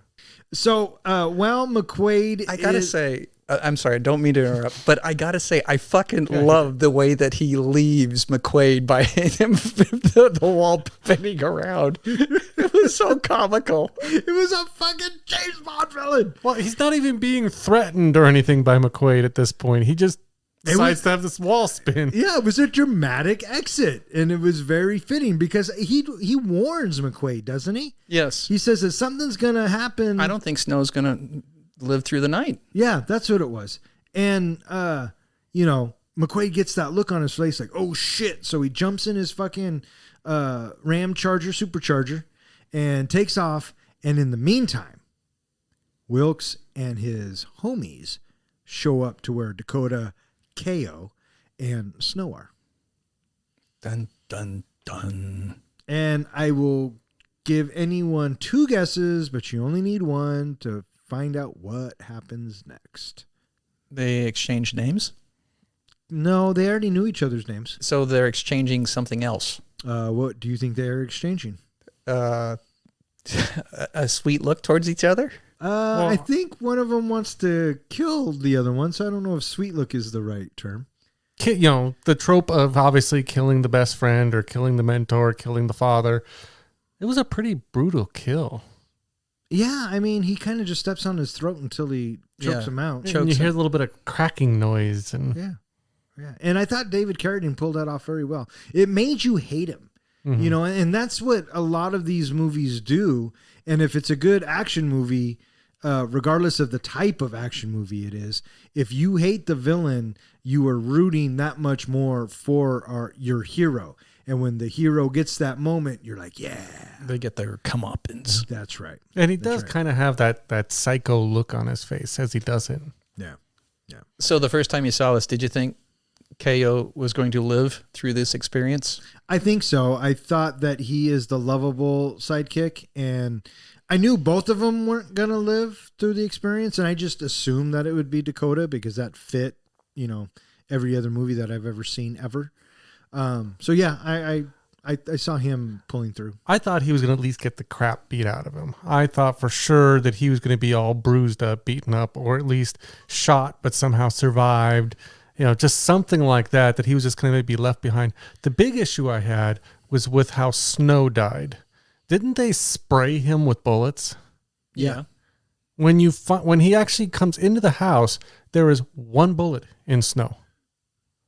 So, McQuade. I gotta say, I'm sorry, I don't mean to interrupt, but I gotta say, I fucking love the way that he leaves McQuade by him the wall spinning around. It was so comical. It was a fucking James Bond villain. Well, he's not even being threatened or anything by McQuade at this point. He just decides to have this wall spin. Yeah, it was a dramatic exit, and it was very fitting because he warns McQuade, doesn't he? Yes. He says that something's going to happen. I don't think Snow's going to live through the night. Yeah, that's what it was. And, McQuade gets that look on his face like, oh, shit. So he jumps in his fucking Ram Charger, supercharger, and takes off. And in the meantime, Wilkes and his homies show up to where Dakota, KO, and Snow are. Dun, dun, dun. And I will give anyone 2 guesses, but you only need 1 to find out what happens next. They exchange names? No, they already knew each other's names. So they're exchanging something else. What do you think they're exchanging? A sweet look towards each other? I think one of them wants to kill the other one, so I don't know if sweet look is the right term. The trope of obviously killing the best friend or killing the mentor, killing the father. It was a pretty brutal kill. Yeah, I mean, he kind of just steps on his throat until he chokes him out. And you hear a little bit of cracking noise. And Yeah. And I thought David Carradine pulled that off very well. It made you hate him, and that's what a lot of these movies do. And if it's a good action movie, regardless of the type of action movie it is, if you hate the villain, you are rooting that much more for your hero. And when the hero gets that moment, you're like, yeah. They get their comeuppance. That's right. And he does kind of have that psycho look on his face as he does it. Yeah. So the first time you saw this, did you think KO was going to live through this experience? I think so. I thought that he is the lovable sidekick, and I knew both of them weren't going to live through the experience, and I just assumed that it would be Dakota because that fit, every other movie that I've ever seen ever. So yeah, I saw him pulling through. I thought he was going to at least get the crap beat out of him. I thought for sure that he was going to be all bruised up, beaten up, or at least shot, but somehow survived. Just something like that he was just going to be left behind. The big issue I had was with how Snow died. Didn't they spray him with bullets? Yeah. When he actually comes into the house, there is 1 bullet in Snow.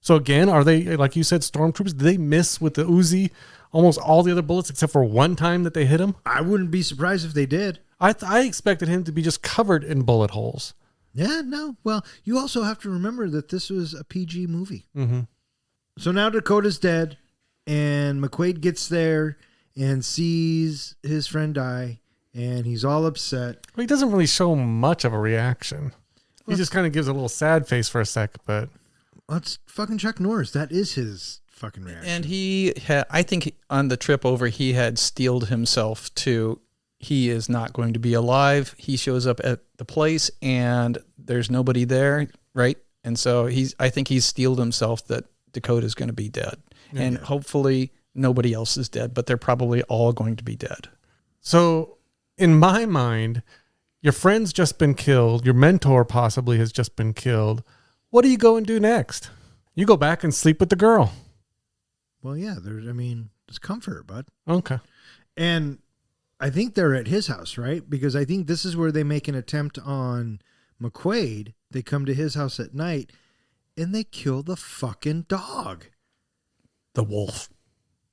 So again, are they, like you said, stormtroopers? Did they miss with the Uzi almost all the other bullets except for one time that they hit him? I wouldn't be surprised if they did. I expected him to be just covered in bullet holes. Yeah, no. Well, you also have to remember that this was a PG movie. Mm-hmm. So now Dakota's dead, and McQuade gets there and sees his friend die, and he's all upset. Well, he doesn't really show much of a reaction. He just kind of gives a little sad face for a sec, but... Well, it's fucking Chuck Norris. That is his fucking reaction. And I think on the trip over, he had steeled himself to... He is not going to be alive. He shows up at the place and there's nobody there, right? And so I think he's steeled himself that Dakota's going to be dead. Yeah. And hopefully nobody else is dead, but they're probably all going to be dead. So in my mind, your friend's just been killed. Your mentor possibly has just been killed. What do you go and do next? You go back and sleep with the girl. Well, yeah, it's comfort, bud. Okay. And I think they're at his house, right? Because I think this is where they make an attempt on McQuade. They come to his house at night and they kill the fucking dog. The wolf.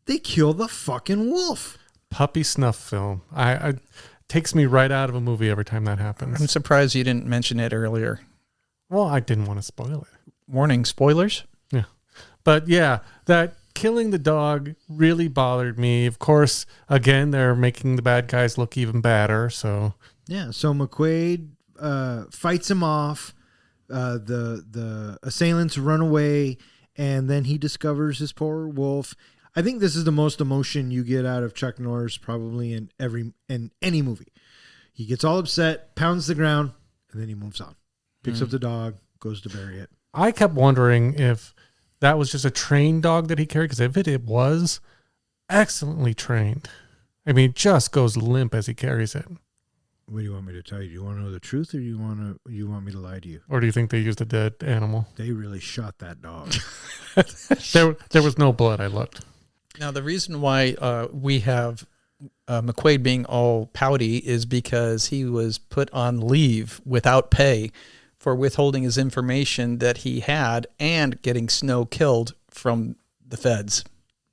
They kill the fucking wolf. Puppy snuff film. I takes me right out of a movie every time that happens. I'm surprised you didn't mention it earlier. Well, I didn't want to spoil it. Warning, spoilers? Yeah. But yeah, that killing the dog really bothered me. Of course, again, they're making the bad guys look even badder. So so McQuade fights him off. The assailants run away, and then he discovers his poor wolf. I think this is the most emotion you get out of Chuck Norris probably in any movie. He gets all upset, pounds the ground, and then he moves on. Picks up the dog, goes to bury it. I kept wondering if that was just a trained dog that he carried, because if it was excellently trained, I mean, it just goes limp as he carries it. What do you want me to tell you? Do you want to know the truth, or you want me to lie to you? Or do you think they used a dead animal? They really shot that dog. There was no blood. I looked. Now, the reason why we have McQuade being all pouty is because he was put on leave without pay for withholding his information that he had and getting Snow killed from the feds.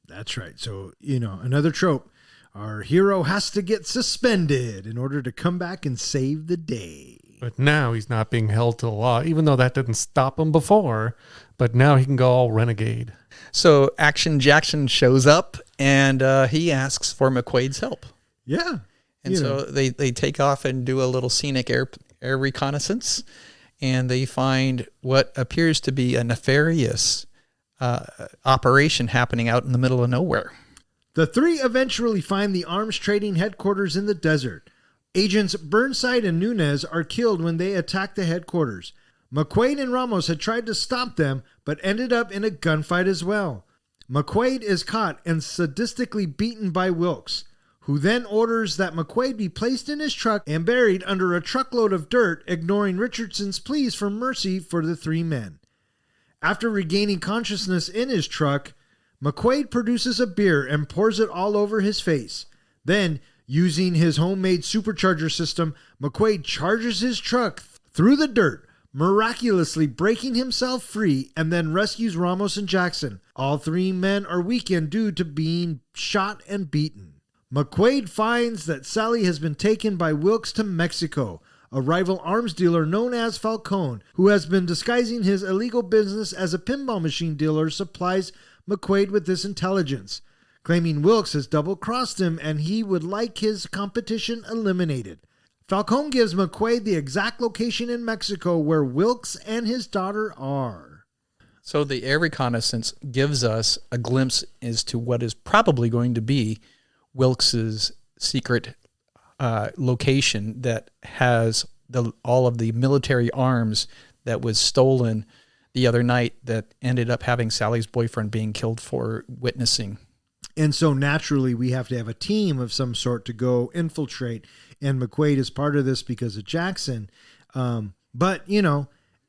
That's right. So, another trope. Our hero has to get suspended in order to come back and save the day. But now he's not being held to the law, even though that didn't stop him before. But now he can go all renegade. So Action Jackson shows up, and he asks for McQuade's help. Yeah. And so they take off and do a little scenic air reconnaissance, and they find what appears to be a nefarious operation happening out in the middle of nowhere. The three eventually find the arms trading headquarters in the desert. Agents Burnside and Nunez are killed when they attack the headquarters. McQuade and Ramos had tried to stop them, but ended up in a gunfight as well. McQuade is caught and sadistically beaten by Wilkes, who then orders that McQuade be placed in his truck and buried under a truckload of dirt, ignoring Richardson's pleas for mercy for the three men. After regaining consciousness in his truck, McQuade produces a beer and pours it all over his face. Then, using his homemade supercharger system, McQuade charges his truck through the dirt, miraculously breaking himself free, and then rescues Ramos and Jackson. All three men are weakened due to being shot and beaten. McQuade finds that Sally has been taken by Wilkes to Mexico. A rival arms dealer known as Falcone, who has been disguising his illegal business as a pinball machine dealer, supplies McQuade with this intelligence, claiming Wilkes has double-crossed him and he would like his competition eliminated. Falcone gives McQuade the exact location in Mexico where Wilkes and his daughter are. So the air reconnaissance gives us a glimpse as to what is probably going to be Wilkes's secret location that has all of the military arms that was stolen the other night that ended up having Sally's boyfriend being killed for witnessing. And so naturally we have to have a team of some sort to go infiltrate, and McQuade is part of this because of Jackson. But,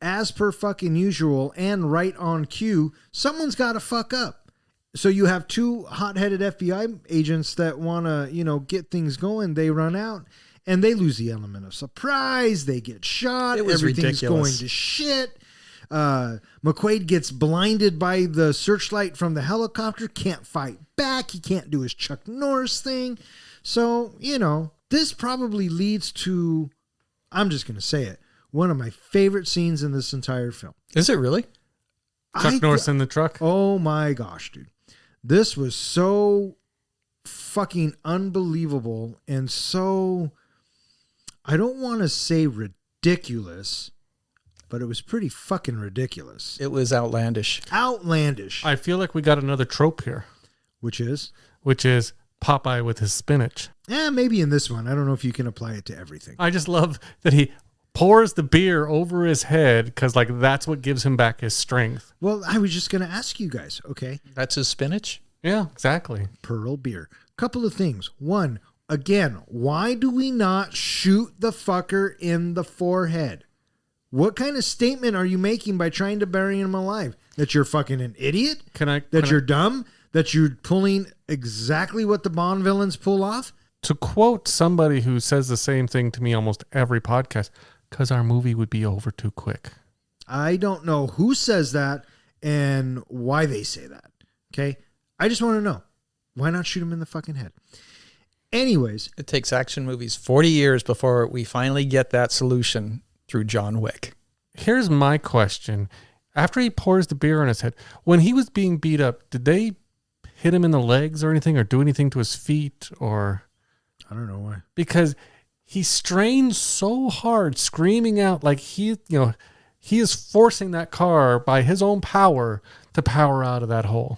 as per fucking usual and right on cue, someone's got to fuck up. So you have two hot-headed FBI agents that want to, get things going. They run out and they lose the element of surprise. They get shot. Everything's going to shit. McQuade gets blinded by the searchlight from the helicopter, can't fight back. He can't do his Chuck Norris thing. So, this probably leads to, I'm just going to say it, one of my favorite scenes in this entire film. Is it really? Chuck Norris in the truck? Oh my gosh, dude. This was so fucking unbelievable and so, I don't want to say ridiculous, but it was pretty fucking ridiculous. It was outlandish. Outlandish. I feel like we got another trope here. Which is? Which is Popeye with his spinach. Maybe in this one. I don't know if you can apply it to everything. I just love that he pours the beer over his head because, that's what gives him back his strength. Well, I was just going to ask you guys, okay? That's his spinach? Yeah, exactly. Pearl beer. Couple of things. One, again, why do we not shoot the fucker in the forehead? What kind of statement are you making by trying to bury him alive? That you're fucking an idiot? That you're dumb? That you're pulling exactly what the Bond villains pull off? To quote somebody who says the same thing to me almost every podcast, because our movie would be over too quick. I don't know who says that and why they say that. Okay? I just want to know. Why not shoot him in the fucking head? Anyways. It takes action movies 40 years before we finally get that solution through John Wick. Here's my question. After he pours the beer on his head, when he was being beat up, did they hit him in the legs or anything or do anything to his feet or... I don't know why. Because he strains so hard, screaming out like he is forcing that car by his own power to power out of that hole.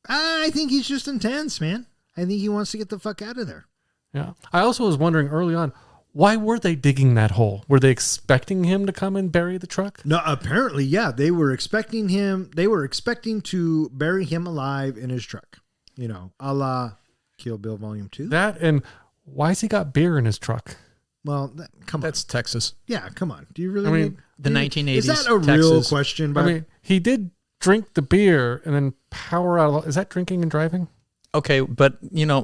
I think he's just intense, man. I think he wants to get the fuck out of there. Yeah. I also was wondering early on, why were they digging that hole? Were they expecting him to come and bury the truck? No, apparently, yeah. They were expecting him. They were expecting to bury him alive in his truck. You know, a la Kill Bill Volume 2. That, and why's he got beer in his truck? Well, come on. That's Texas. Yeah, come on. Do you really mean, the 1980s Is that a Texas. real question? I mean, he did drink the beer and then power out. Is that drinking and driving? Okay, but,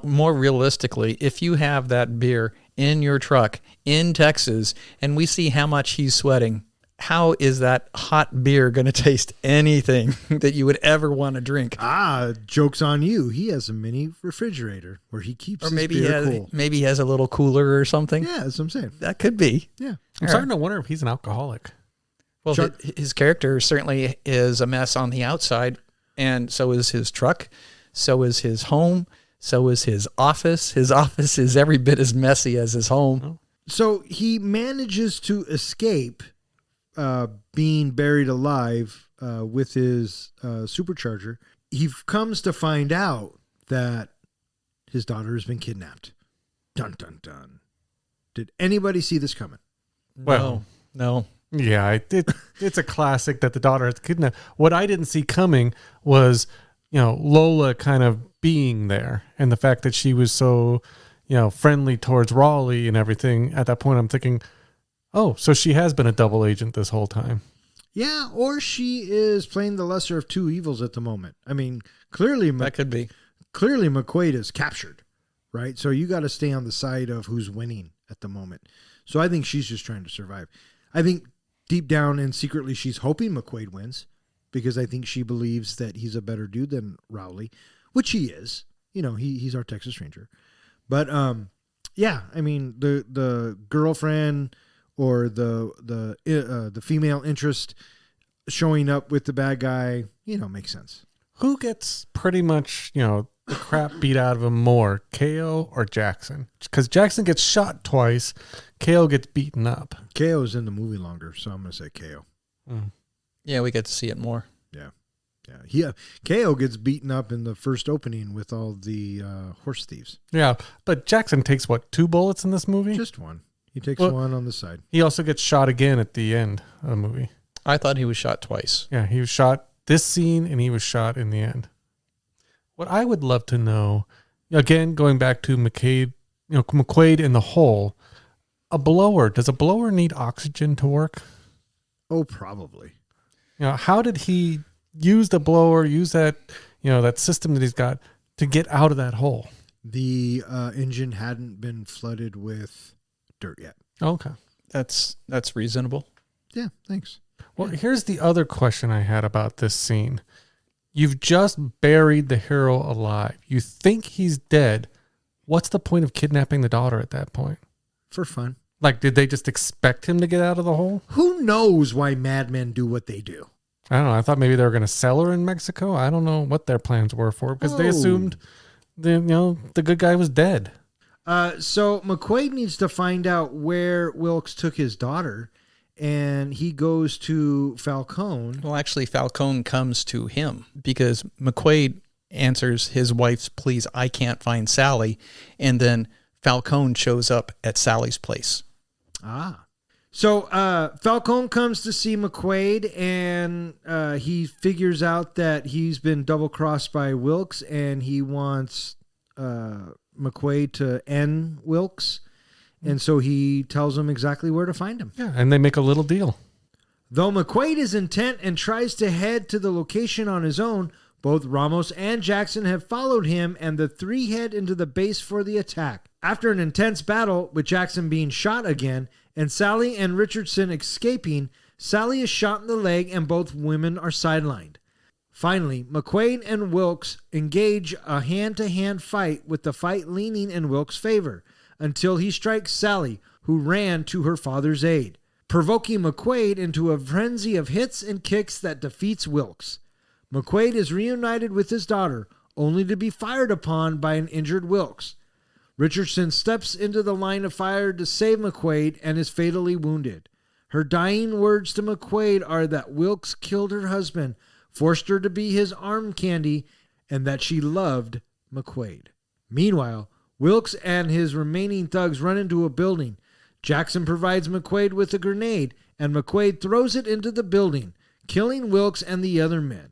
more realistically, if you have that beer in your truck in Texas and we see how much he's sweating, how is that hot beer going to taste anything that you would ever want to drink? Joke's on you. He has a mini refrigerator where he keeps Or maybe his beer cool. Maybe he has a little cooler or something. Yeah, that's what I'm saying. That could be. Yeah. I'm starting to wonder if he's an alcoholic. Well, his character certainly is a mess on the outside, and so is his truck, so is his home, so is his office. His office is every bit as messy as his home. So he manages to escape being buried alive with his supercharger. He comes to find out that his daughter has been kidnapped. Dun, dun, dun. Did anybody see this coming? Well, no. Yeah, it's a classic that the daughter has kidnapped. What I didn't see coming was, Lola kind of being there and the fact that she was so, friendly towards Raleigh and everything. At that point, I'm thinking, oh, so she has been a double agent this whole time. Yeah, or she is playing the lesser of two evils at the moment. I mean, clearly That could be. Clearly McQuade is captured, right? So you got to stay on the side of who's winning at the moment. So I think she's just trying to survive. I think deep down and secretly she's hoping McQuade wins because I think she believes that he's a better dude than Rowley, which he is. He's our Texas Ranger. But yeah, I mean the girlfriend or the female interest showing up with the bad guy, makes sense. Who gets pretty much, the crap beat out of him more, KO or Jackson? Because Jackson gets shot twice, KO gets beaten up. KO's in the movie longer, so I'm going to say KO. Yeah, we get to see it more. Yeah. KO gets beaten up in the first opening with all the horse thieves. Yeah, but Jackson takes, 2 bullets in this movie? Just one. He takes one on the side. He also gets shot again at the end of the movie. I thought he was shot twice. Yeah, he was shot this scene and he was shot in the end. What I would love to know, again, going back to McQuade in the hole, does a blower need oxygen to work? Oh, probably. How did he use the blower, use that, that system that he's got to get out of that hole? The engine hadn't been flooded with dirt yet. Okay. That's reasonable. Yeah, thanks. Well, here's the other question I had about this scene. You've just buried the hero alive. You think he's dead. What's the point of kidnapping the daughter at that point? For fun. Like, did they just expect him to get out of the hole? Who knows why madmen do what they do? I don't know. I thought maybe they were going to sell her in Mexico. I don't know what their plans were for because they assumed the good guy was dead. So McQuade needs to find out where Wilkes took his daughter, and he goes to Falcone. Well, actually, Falcone comes to him because McQuade answers his wife's pleas, I can't find Sally, and then Falcone shows up at Sally's place. So Falcone comes to see McQuade, and he figures out that he's been double-crossed by Wilkes, and he wants McQuade to end Wilkes. And so he tells him exactly where to find him. Yeah, and they make a little deal. Though McQuade is intent and tries to head to the location on his own, both Ramos and Jackson have followed him, and the three head into the base for the attack. After an intense battle, with Jackson being shot again, and Sally and Richardson escaping, Sally is shot in the leg and both women are sidelined. Finally, McQuade and Wilkes engage a hand-to-hand fight, with the fight leaning in Wilkes' favor, until he strikes Sally, who ran to her father's aid, provoking McQuade into a frenzy of hits and kicks that defeats Wilkes. McQuade is reunited with his daughter, only to be fired upon by an injured Wilkes. Richardson steps into the line of fire to save McQuade and is fatally wounded. Her dying words to McQuade are that Wilkes killed her husband, forced her to be his arm candy, and that she loved McQuade. Meanwhile, Wilkes and his remaining thugs run into a building. Jackson provides McQuade with a grenade, and McQuade throws it into the building, killing Wilkes and the other men.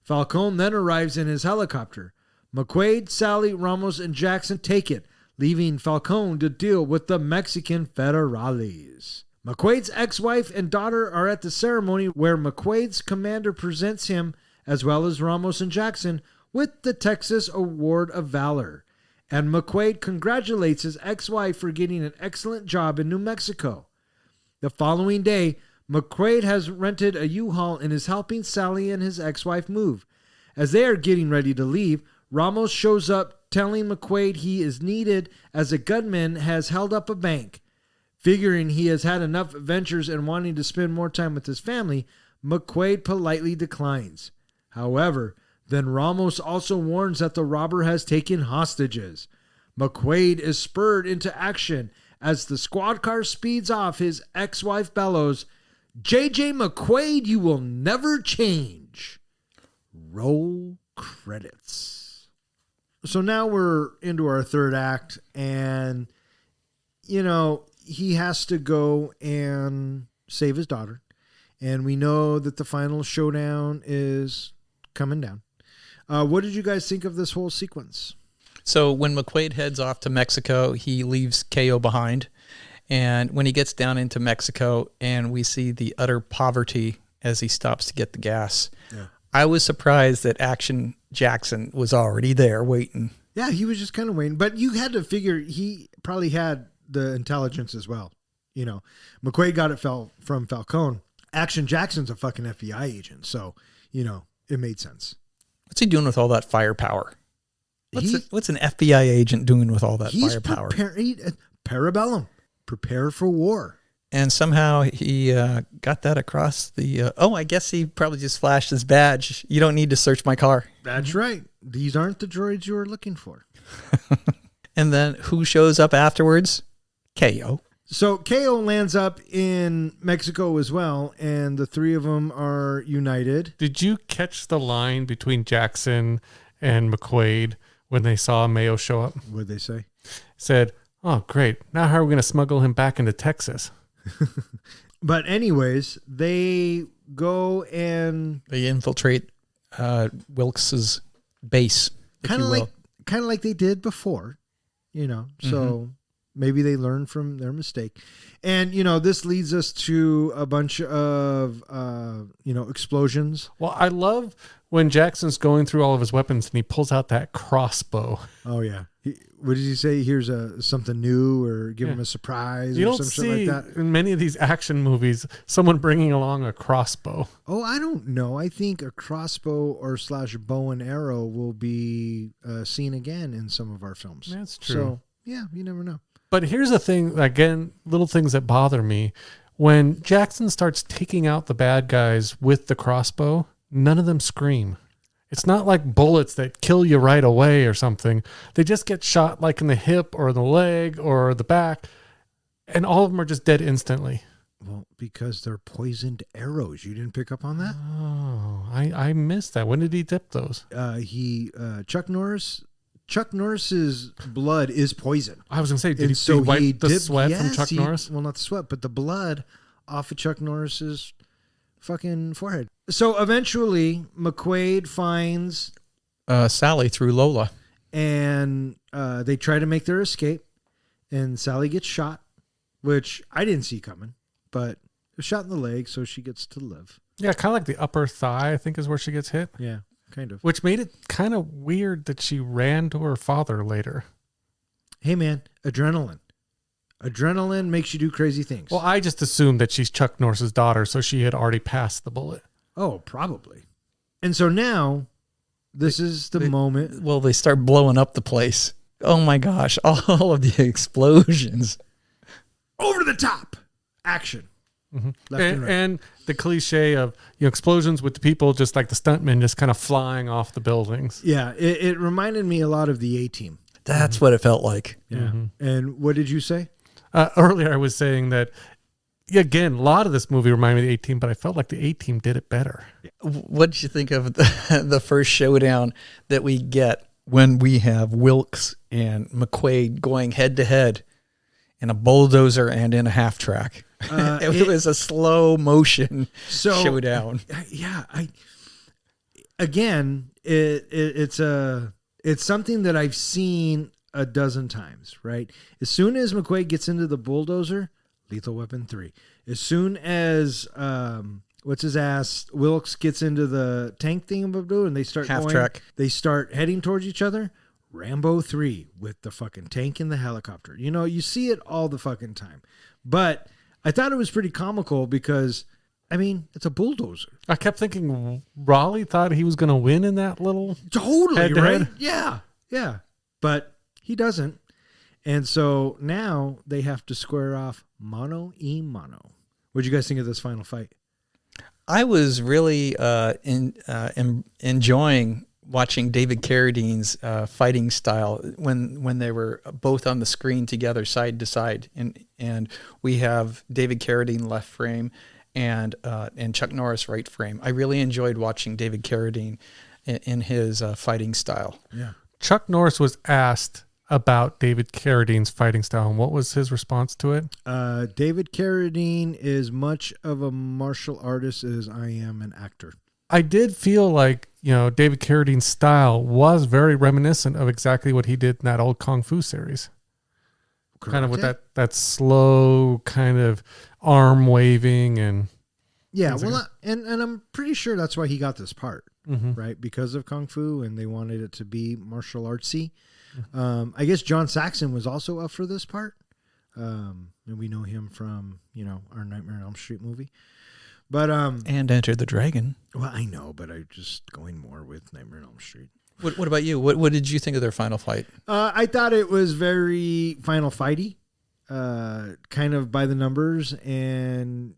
Falcone then arrives in his helicopter. McQuade, Sally, Ramos, and Jackson take it, leaving Falcone to deal with the Mexican federales. McQuade's ex-wife and daughter are at the ceremony where McQuade's commander presents him, as well as Ramos and Jackson, with the Texas Award of Valor. And McQuade congratulates his ex-wife for getting an excellent job in New Mexico. The following day, McQuade has rented a U-Haul and is helping Sally and his ex-wife move. As they are getting ready to leave, Ramos shows up telling McQuade he is needed as a gunman has held up a bank. Figuring he has had enough adventures and wanting to spend more time with his family, McQuade politely declines. However, then Ramos also warns that the robber has taken hostages. McQuade is spurred into action. As the squad car speeds off, his ex-wife bellows, "J.J. McQuade, you will never change." Roll credits. So now we're into our third act, and, he has to go and save his daughter. And we know that the final showdown is coming down. What did you guys think of this whole sequence? So when McQuade heads off to Mexico, he leaves KO behind. And when he gets down into Mexico and we see the utter poverty as he stops to get the gas, I was surprised that Action Jackson was already there waiting. Yeah, he was just kind of waiting. But you had to figure he probably had the intelligence as well. McQuade got it from Falcone. Action Jackson's a fucking FBI agent. So, it made sense. What's he doing with all that firepower? What's an FBI agent doing with all that firepower? Parabellum. Prepare for war. And somehow he got that across the... I guess he probably just flashed his badge. You don't need to search my car. That's right. These aren't the droids you were looking for. And then who shows up afterwards? KO. So KO lands up in Mexico as well, and the three of them are united. Did you catch the line between Jackson and McQuade when they saw Mayo show up? What did they say? Said, "Oh, great. Now how are we going to smuggle him back into Texas?" But anyways, they go and... They infiltrate Wilkes's base, kind of like they did before, so... Maybe they learn from their mistake. And, this leads us to a bunch of, explosions. Well, I love when Jackson's going through all of his weapons and he pulls out that crossbow. Oh, yeah. What did he say? Here's something new, or give him a surprise, you or don't some see shit like that. In many of these action movies, someone bringing along a crossbow. Oh, I don't know. I think a crossbow or / bow and arrow will be seen again in some of our films. That's true. So, yeah, you never know. But here's the thing, again, little things that bother me. When Jackson starts taking out the bad guys with the crossbow, none of them scream. It's not like bullets that kill you right away or something. They just get shot like in the hip or the leg or the back, and all of them are just dead instantly. Well, because they're poisoned arrows. You didn't pick up on that? Oh, I missed that. When did he dip those? Chuck Norris's blood is poison. I was going to say, did he wipe the sweat from Chuck Norris? Well, not the sweat, but the blood off of Chuck Norris's fucking forehead. So eventually, McQuade finds Sally through Lola. And they try to make their escape. And Sally gets shot, which I didn't see coming. But was shot in the leg, so she gets to live. Yeah, kind of like the upper thigh, I think, is where she gets hit. Yeah. Kind of. Which made it kind of weird that she ran to her father later. Hey, man, adrenaline. Adrenaline makes you do crazy things. Well, I just assumed that she's Chuck Norris's daughter, so she had already passed the bullet. Oh, probably. And so now, this is the moment. Well, they start blowing up the place. Oh, my gosh. All of the explosions. Over the top. Action. Left and right. And the cliche of explosions with the people, just like the stuntmen, just kind of flying off the buildings. Yeah, it reminded me a lot of the A-Team. That's what it felt like. Yeah. And what did you say? Earlier, I was saying that, again, a lot of this movie reminded me of the A-Team, but I felt like the A-Team did it better. What did you think of the first showdown that we get when we have Wilkes and McQuade going head to head in a bulldozer and in a half track? It was a slow motion showdown. Yeah, it's something that I've seen a dozen times, right? As soon as McQuade gets into the bulldozer, Lethal Weapon 3. As soon as Wilkes gets into the tank thingamaboo and they start they start heading towards each other, Rambo 3 with the fucking tank and the helicopter. You see it all the fucking time. But I thought it was pretty comical because, it's a bulldozer. I kept thinking Raleigh thought he was going to win in that little totally head-to-head. Right? Yeah. But he doesn't. And so now they have to square off mano a mano. What did you guys think of this final fight? I was really enjoying watching David Carradine's fighting style when they were both on the screen together side to side, and we have David Carradine left frame and Chuck Norris right frame. I really enjoyed watching David Carradine in his fighting style. Yeah, Chuck Norris was asked about David Carradine's fighting style, and what was his response to it? David Carradine is much of a martial artist as I am an actor. I did feel like, David Carradine's style was very reminiscent of exactly what he did in that old Kung Fu series. Karate? Kind of with that slow kind of arm waving and... Yeah, well, and I'm pretty sure that's why he got this part, right? Because of Kung Fu, and they wanted it to be martial artsy. I guess John Saxon was also up for this part. And we know him from, our Nightmare on Elm Street movie. But and Enter the Dragon. Well, I know, but I'm just going more with Nightmare on Elm Street. What about you? What did you think of their final fight? I thought it was very final fighty, kind of by the numbers, and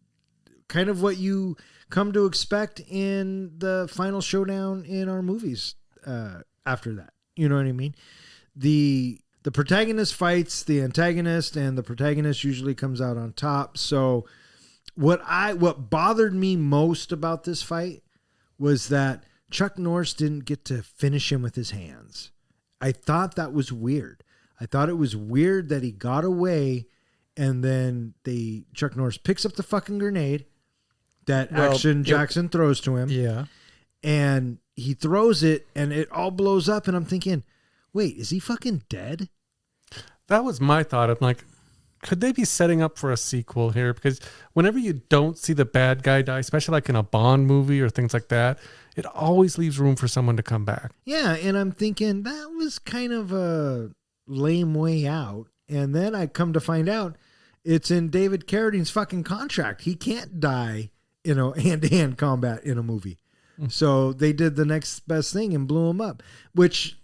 kind of what you come to expect in the final showdown in our movies after that. You know what I mean? The protagonist fights the antagonist, and the protagonist usually comes out on top. So what bothered me most about this fight was that Chuck Norris didn't get to finish him with his hands. I thought that was weird. I thought it was weird that he got away, and then Chuck Norris picks up the fucking grenade that Action Jackson throws to him. Yeah. And he throws it, and it all blows up, and I'm thinking, wait, is he fucking dead? That was my thought. I'm like, could they be setting up for a sequel here? Because whenever you don't see the bad guy die, especially like in a Bond movie or things like that, it always leaves room for someone to come back. Yeah, and I'm thinking that was kind of a lame way out. And then I come to find out it's in David Carradine's fucking contract. He can't die in a hand-to-hand combat in a movie. So they did the next best thing and blew him up, which,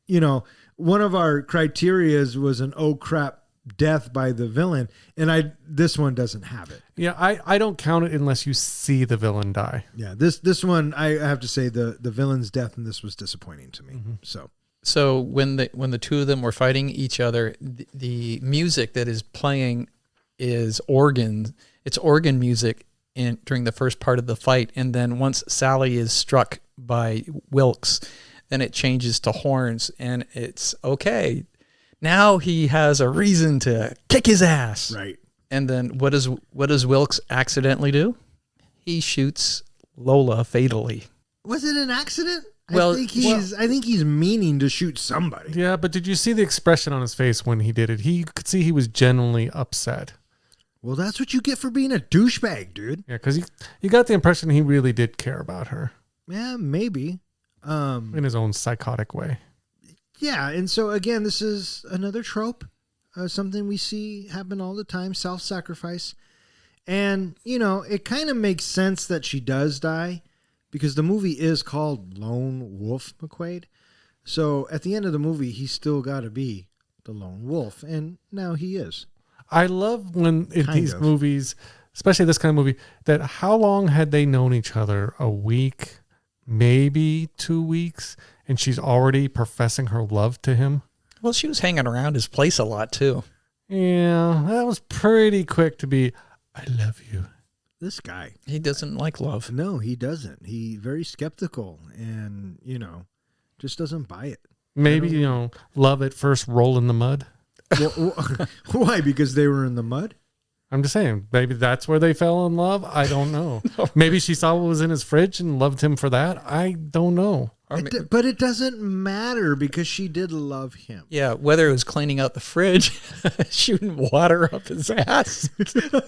one of our criterias was an oh crap death by the villain, and this one doesn't have it. Yeah, I don't count it unless you see the villain die. Yeah, this one, I have to say the villain's death in this was disappointing to me. So when the two of them were fighting each other, the music that is playing is organ. It's organ music during the first part of the fight, and then once Sally is struck by Wilkes, then it changes to horns, and it's okay. Now he has a reason to kick his ass. Right. And then what does Wilkes accidentally do? He shoots Lola fatally. Was it an accident? Well, I think he's meaning to shoot somebody. Yeah, but did you see the expression on his face when he did it? He could see he was genuinely upset. Well, that's what you get for being a douchebag, dude. Yeah, because you got the impression he really did care about her. Yeah, maybe. In his own psychotic way. Yeah, and so again, this is another trope, something we see happen all the time, self-sacrifice. And, it kind of makes sense that she does die because the movie is called Lone Wolf McQuade. So at the end of the movie, he's still got to be the lone wolf, and now he is. I love when in these movies especially this kind of movie, that how long had they known each other? A week, maybe 2 weeks, and she's already professing her love to him? Well, she was hanging around his place a lot, too. Yeah, that was pretty quick to be, I love you. This guy. He doesn't like love. No, he doesn't. He's very skeptical and, just doesn't buy it. Maybe, love at first roll in the mud. Well, why? Because they were in the mud? I'm just saying, maybe that's where they fell in love. I don't know. No. Maybe she saw what was in his fridge and loved him for that. I don't know. But it doesn't matter because she did love him. Yeah, whether it was cleaning out the fridge, shooting water up his ass,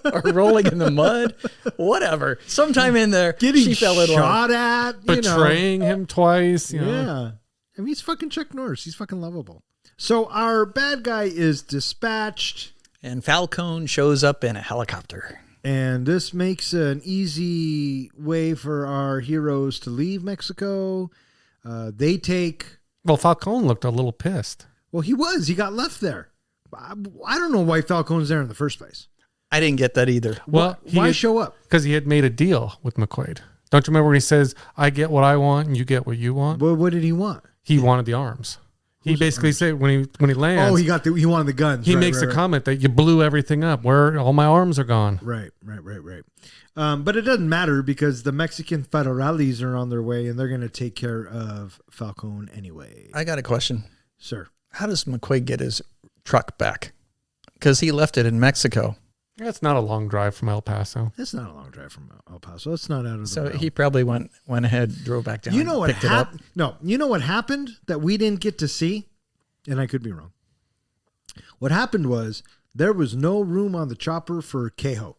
or rolling in the mud, whatever. Sometime in there, she fell in love. Shot at, betraying him twice. Yeah. I mean, he's fucking Chuck Norris. He's fucking lovable. So our bad guy is dispatched. And Falcone shows up in a helicopter. And this makes an easy way for our heroes to leave Mexico. They take... Well, Falcone looked a little pissed. Well, he was. He got left there. I don't know why Falcone's there in the first place. I didn't get that either. Well, why show up? Because he had made a deal with McQuade. Don't you remember when he says, I get what I want and you get what you want? Well, what did he want? He wanted the arms. He basically said when he lands. Oh, he wanted the guns. He makes a comment that you blew everything up. Where all my arms are gone. Right. But it doesn't matter because the Mexican federales are on their way and they're going to take care of Falcone anyway. I got a question, sir. How does McQuade get his truck back? Because he left it in Mexico. That's not a long drive from El Paso. It's not a long drive from El Paso. It's not out of the So realm. he probably went ahead, drove back down. You know what happened? No, you know what happened that we didn't get to see? And I could be wrong. What happened was there was no room on the chopper for Kehoe.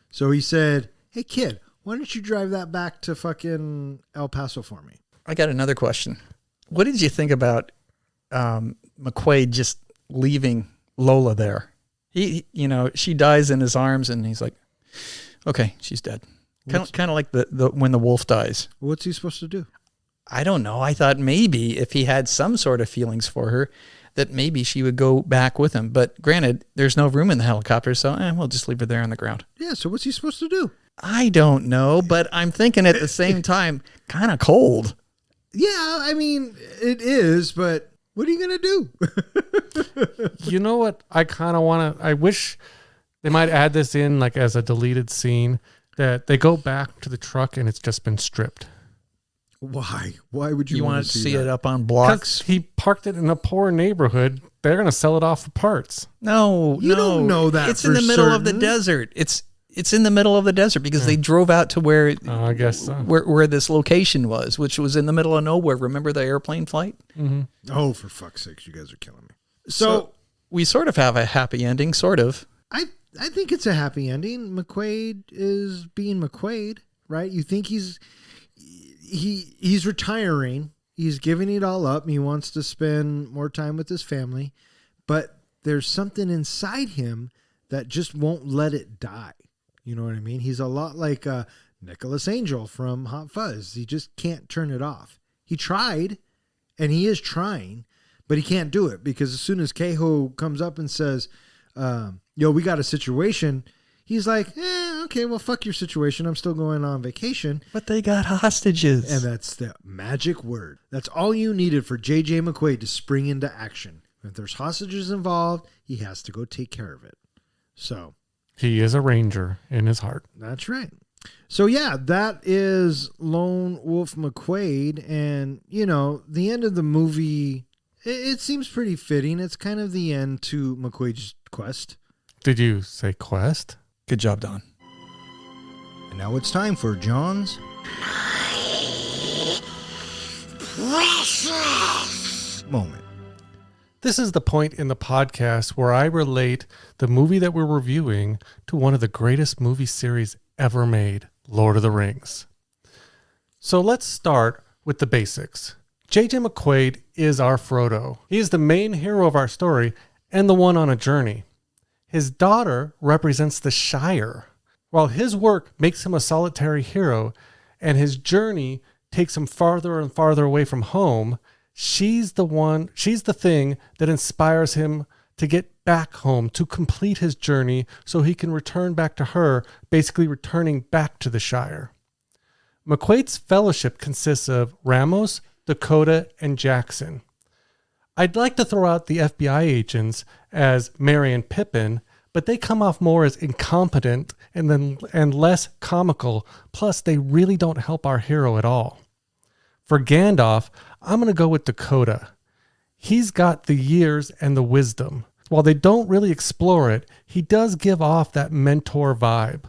So he said, hey, kid, why don't you drive that back to fucking El Paso for me? I got another question. What did you think about McQuade just leaving Lola there? She dies in his arms, and he's like, "Okay, she's dead." Kind of like the when the wolf dies. What's he supposed to do? I don't know. I thought maybe if he had some sort of feelings for her, that maybe she would go back with him. But granted, there's no room in the helicopter, so we'll just leave her there on the ground. Yeah. So what's he supposed to do? I don't know, but I'm thinking at the same time, kind of cold. Yeah, I mean it is, but. What are you going to do? You know what? I kind of want to... I wish they might add this in like as a deleted scene that they go back to the truck and it's just been stripped. Why? Why would you want to see it up on blocks? He parked it in a poor neighborhood. They're going to sell it off for parts. No, you don't know that. It's in the middle of the desert. It's in the middle of the desert because they drove out to where I guess so. where this location was, which was in the middle of nowhere. Remember the airplane flight? Mm-hmm. Oh, for fuck's sakes, you guys are killing me. So we sort of have a happy ending, sort of. I think it's a happy ending. McQuade is being McQuade, right? You think he's retiring. He's giving it all up. He wants to spend more time with his family, but there's something inside him that just won't let it die. You know what I mean? He's a lot like Nicholas Angel from Hot Fuzz. He just can't turn it off. He tried, and he is trying, but he can't do it because as soon as Kehoe comes up and says, we got a situation, he's like, okay, well, fuck your situation. I'm still going on vacation. But they got hostages. And that's the magic word. That's all you needed for J.J. McQuade to spring into action. If there's hostages involved, he has to go take care of it. So... He is a ranger in his heart. That's right. So, yeah, that is Lone Wolf McQuade. And, the end of the movie, it seems pretty fitting. It's kind of the end to McQuade's quest. Did you say quest? Good job, Don. And now it's time for John's precious moment. This is the point in the podcast where I relate the movie that we're reviewing to one of the greatest movie series ever made, Lord of the Rings. So let's start with the basics. J.J. McQuade is our Frodo. He is the main hero of our story and the one on a journey. His daughter represents the Shire. While his work makes him a solitary hero and his journey takes him farther and farther away from home, she's the thing that inspires him to get back home to complete his journey so he can return back to her, basically returning back to the Shire. McQuade's fellowship consists of Ramos, Dakota, and Jackson. I'd like to throw out the FBI agents as Mary and Pippin, but they come off more as incompetent and less comical, plus they really don't help our hero at all. For Gandalf, I'm going to go with Dakota. He's got the years and the wisdom. While they don't really explore it, he does give off that mentor vibe.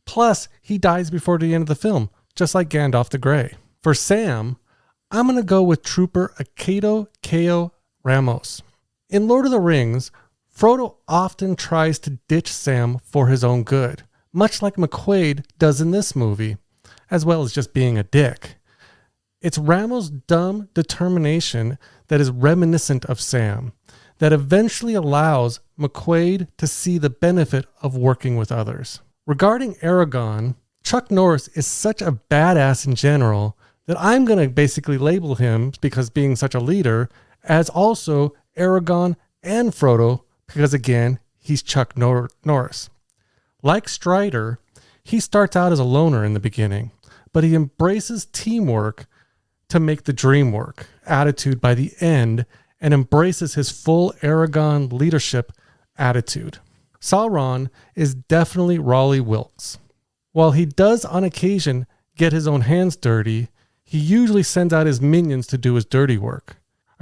Plus, he dies before the end of the film, just like Gandalf the Grey. For Sam, I'm going to go with Trooper Akedo Keo Ramos. In Lord of the Rings, Frodo often tries to ditch Sam for his own good, much like McQuade does in this movie, as well as just being a dick. It's Ramos' dumb determination that is reminiscent of Sam, that eventually allows McQuade to see the benefit of working with others. Regarding Aragorn, Chuck Norris is such a badass in general that I'm going to basically label him, because being such a leader, as also Aragorn and Frodo, because again, he's Chuck Norris. Like Strider, he starts out as a loner in the beginning, but he embraces teamwork to make the dream work attitude by the end, and embraces his full Aragorn leadership attitude. Sauron is definitely Raleigh Wilkes. While he does on occasion get his own hands dirty, he usually sends out his minions to do his dirty work.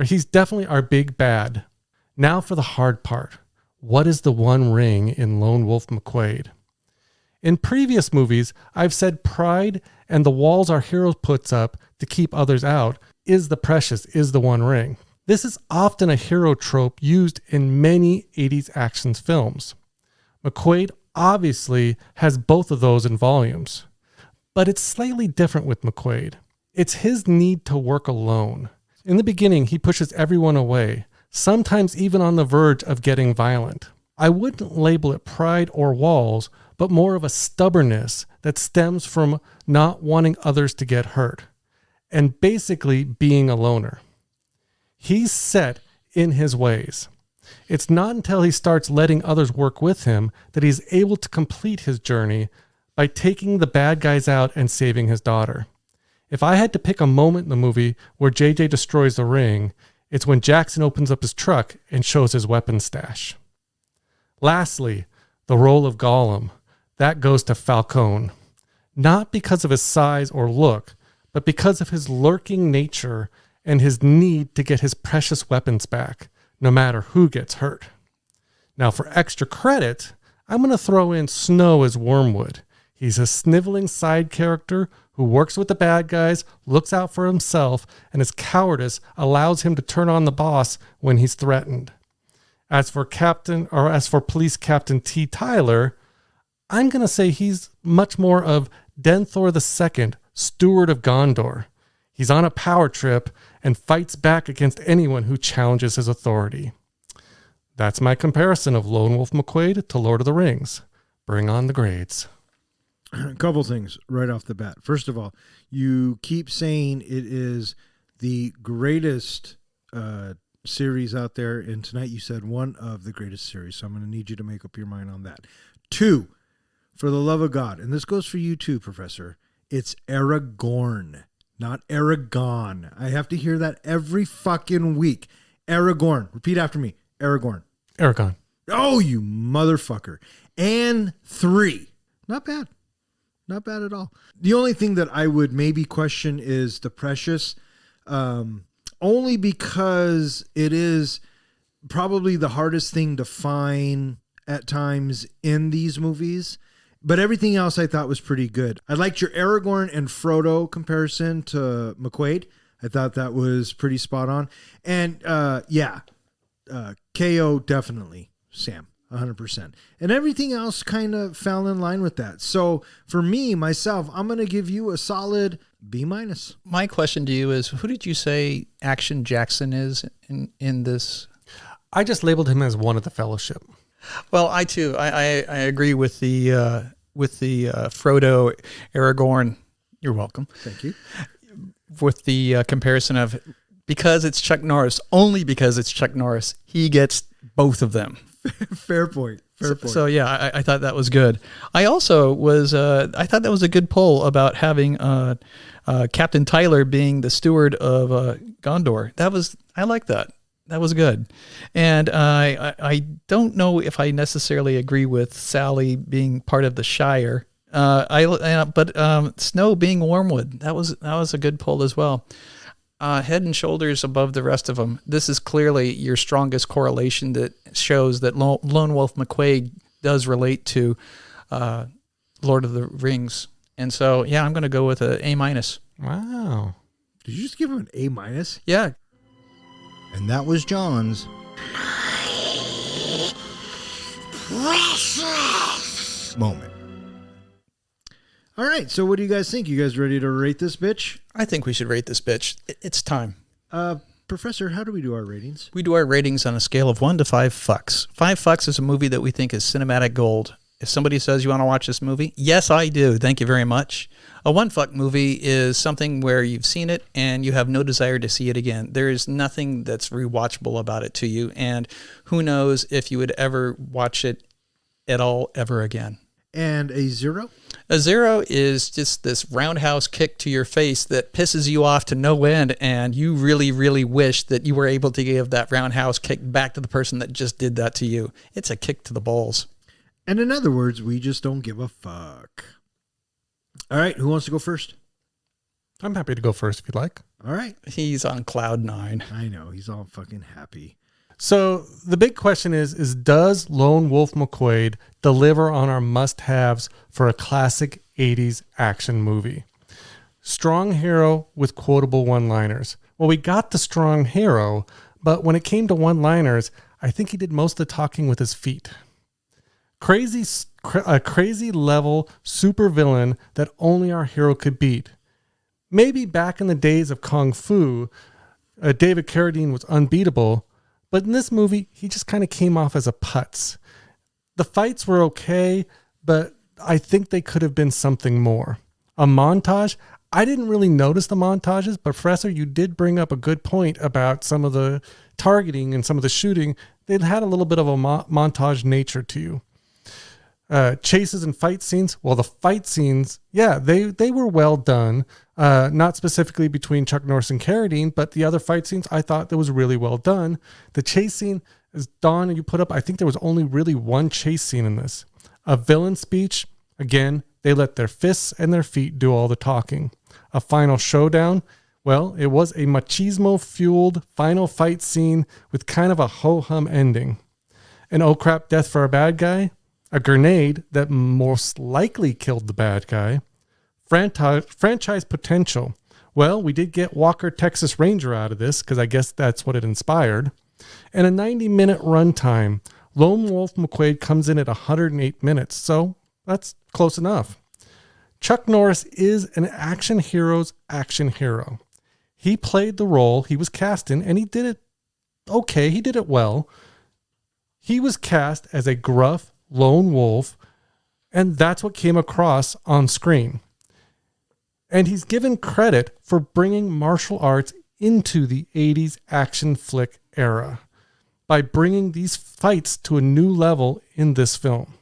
He's definitely our big bad. Now for the hard part. What is the one ring in Lone Wolf McQuade? In previous movies, I've said pride and the walls our hero puts up to keep others out is the precious, is the one ring. This is often a hero trope used in many 80s action films. McQuade obviously has both of those in volumes, but it's slightly different with McQuade. It's his need to work alone. In the beginning, he pushes everyone away, sometimes even on the verge of getting violent. I wouldn't label it pride or walls, but more of a stubbornness that stems from not wanting others to get hurt, and basically being a loner. He's set in his ways. It's not until he starts letting others work with him that he's able to complete his journey by taking the bad guys out and saving his daughter. If I had to pick a moment in the movie where JJ destroys the ring, it's when Jackson opens up his truck and shows his weapon stash. Lastly, the role of Gollum. That goes to Falcone. Not because of his size or look, but because of his lurking nature and his need to get his precious weapons back, no matter who gets hurt. Now for extra credit, I'm going to throw in Snow as Wormwood. He's a sniveling side character who works with the bad guys, looks out for himself, and his cowardice allows him to turn on the boss when he's threatened. As for Police Captain T. Tyler, I'm going to say he's much more of Denthor II, Steward of Gondor. He's on a power trip and fights back against anyone who challenges his authority. That's my comparison of Lone Wolf McQuade to Lord of the Rings. Bring on the grades. A couple things right off the bat. First of all, you keep saying it is the greatest series out there, and tonight you said one of the greatest series, so I'm going to need you to make up your mind on that. 2, for the love of God, and this goes for you too, Professor, it's Aragorn, not Aragon. I have to hear that every fucking week. Aragorn. Repeat after me. Aragorn. Aragorn. Oh, you motherfucker. And 3. Not bad. Not bad at all. The only thing that I would maybe question is the precious, only because it is probably the hardest thing to find at times in these movies. But everything else I thought was pretty good. I liked your Aragorn and Frodo comparison to McQuade. I thought that was pretty spot on. And KO definitely, Sam, 100%. And everything else kind of fell in line with that. So for me, myself, I'm going to give you a solid B-. My question to you is, who did you say Action Jackson is in this? I just labeled him as one of the Fellowship. Well, I too, I agree with the Frodo, Aragorn. You're welcome. Thank you. With the comparison of, because it's Chuck Norris, only because it's Chuck Norris, he gets both of them. Fair point. So yeah, I thought that was good. I also was, I thought that was a good poll about having Captain Tyler being the steward of Gondor. I like that. That was good. And I don't know if I necessarily agree with Sally being part of the Shire. But Snow being Wormwood, that was a good poll as well. Head and shoulders above the rest of them. This is clearly your strongest correlation that shows that Lone Wolf McQuade does relate to Lord of the Rings. And so, yeah, I'm going to go with a A-. Wow. Did you just give him an A-? Yeah. And that was John's precious moment. All right, so what do you guys think? You guys ready to rate this bitch? I think we should rate this bitch. It's time. Professor, how do we do our ratings? We do our ratings on a scale of 1 to 5 fucks. 5 fucks is a movie that we think is cinematic gold. If somebody says you want to watch this movie, yes, I do. Thank you very much. A 1 fuck movie is something where you've seen it and you have no desire to see it again. There is nothing that's rewatchable about it to you, and who knows if you would ever watch it at all ever again. And a 0? A 0 is just this roundhouse kick to your face that pisses you off to no end, and you really, really wish that you were able to give that roundhouse kick back to the person that just did that to you. It's a kick to the balls. And in other words, we just don't give a fuck. All right, who wants to go first? I'm happy to go first if you'd like. All right. He's on cloud 9. I know, he's all fucking happy. So the big question is does Lone Wolf McQuade deliver on our must-haves for a classic 80s action movie? Strong hero with quotable one-liners. Well, we got the strong hero, but when it came to one-liners, I think he did most of the talking with his feet. A crazy level super villain that only our hero could beat. Maybe back in the days of Kung Fu, David Carradine was unbeatable, but in this movie, he just kind of came off as a putz. The fights were okay, but I think they could have been something more. A montage, I didn't really notice the montages, but Professor, you did bring up a good point about some of the targeting and some of the shooting. They had a little bit of a montage nature to you. Chases and fight scenes. Well, the fight scenes, yeah, they were well done. Not specifically between Chuck Norris and Carradine, but the other fight scenes I thought that was really well done. The chase scene, as Dawn you put up, I think there was only really one chase scene in this. A villain speech, again, they let their fists and their feet do all the talking. A final showdown, well, it was a machismo-fueled final fight scene with kind of a ho-hum ending. An oh crap death for a bad guy. A grenade that most likely killed the bad guy. Franchise potential. Well, we did get Walker Texas Ranger out of this because I guess that's what it inspired. And a 90-minute runtime. Lone Wolf McQuade comes in at 108 minutes, so that's close enough. Chuck Norris is an action hero's action hero. He played the role he was cast in, and he did it okay. He did it well. He was cast as a gruff lone wolf, and that's what came across on screen. And he's given credit for bringing martial arts into the 80s action flick era by bringing these fights to a new level in this film.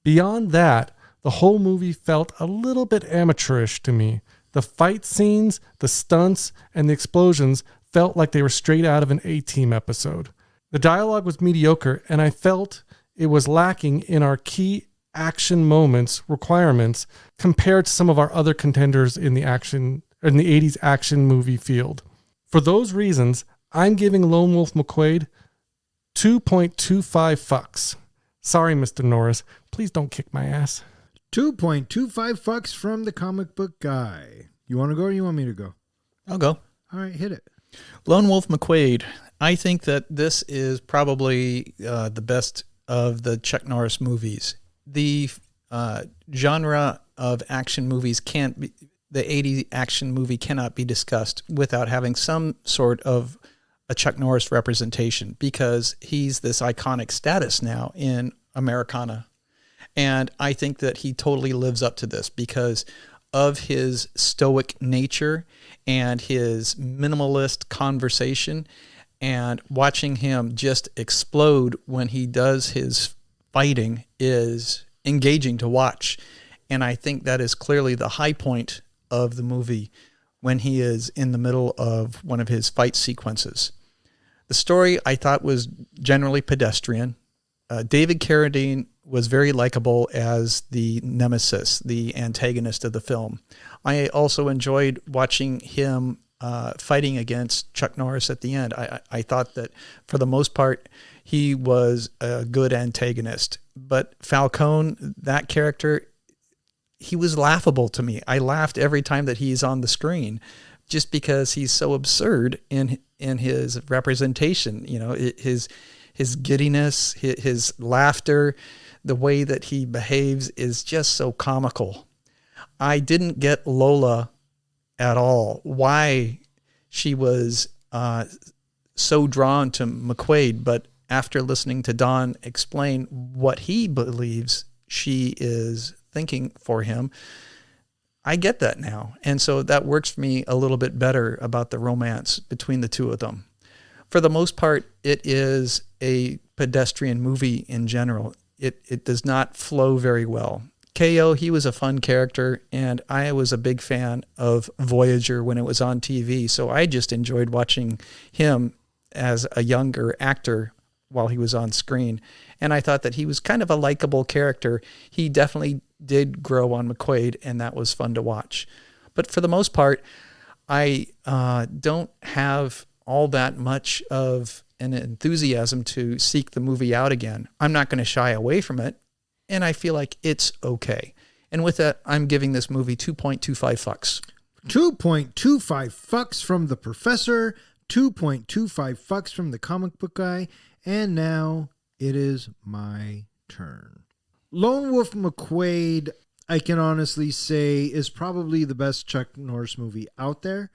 Beyond that, the whole movie felt a little bit amateurish to me. The fight scenes, the stunts, and the explosions felt like they were straight out of an A-Team episode. The dialogue was mediocre, and I felt it was lacking in our key action moments requirements compared to some of our other contenders in the 80s action movie field. For those reasons, I'm giving Lone Wolf McQuade 2.25 fucks. Sorry, Mr. Norris. Please don't kick my ass. 2.25 fucks from the comic book guy. You want to go or you want me to go? I'll go. All right, hit it. Lone Wolf McQuade. I think that this is probably the best of the Chuck Norris movies. The genre of action movies can't be, the 80s action movie cannot be discussed without having some sort of a Chuck Norris representation, because he's this iconic status now in Americana. And I think that he totally lives up to this because of his stoic nature and his minimalist conversation. And watching him just explode when he does his fighting is engaging to watch. And I think that is clearly the high point of the movie when he is in the middle of one of his fight sequences. The story I thought was generally pedestrian. David Carradine was very likable as the nemesis, the antagonist of the film. I also enjoyed watching him fighting against Chuck Norris at the end. I thought that for the most part, he was a good antagonist. But Falcone, that character, he was laughable to me. I laughed every time that he's on the screen just because he's so absurd in his representation. You know, his giddiness, his laughter, the way that he behaves is just so comical. I didn't get Lola at all, why she was so drawn to McQuade, but after listening to Don explain what he believes she is thinking for him, I get that now. And so that works for me a little bit better about the romance between the two of them. For the most part, it is a pedestrian movie in general. It does not flow very well. K.O., he was a fun character, and I was a big fan of Voyager when it was on TV, so I just enjoyed watching him as a younger actor while he was on screen. And I thought that he was kind of a likable character. He definitely did grow on McQuade, and that was fun to watch. But for the most part, I don't have all that much of an enthusiasm to seek the movie out again. I'm not going to shy away from it, and I feel like it's okay. And with that, I'm giving this movie 2.25 fucks. 2.25 fucks from the professor, 2.25 fucks from the comic book guy, and now it is my turn. Lone Wolf McQuade, I can honestly say, is probably the best Chuck Norris movie out there.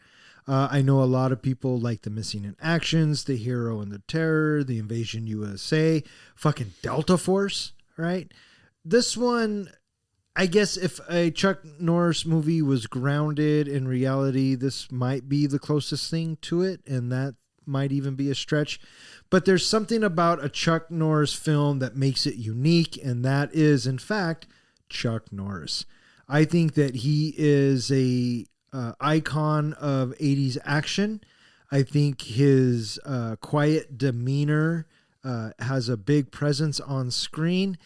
I know a lot of people like The Missing in Actions, The Hero and the Terror, The Invasion USA, fucking Delta Force, right? This one, I guess if a Chuck Norris movie was grounded in reality, this might be the closest thing to it, and that might even be a stretch. But there's something about a Chuck Norris film that makes it unique, and that is, in fact, Chuck Norris. I think that he is a icon of 80s action. I think his quiet demeanor has a big presence on screen.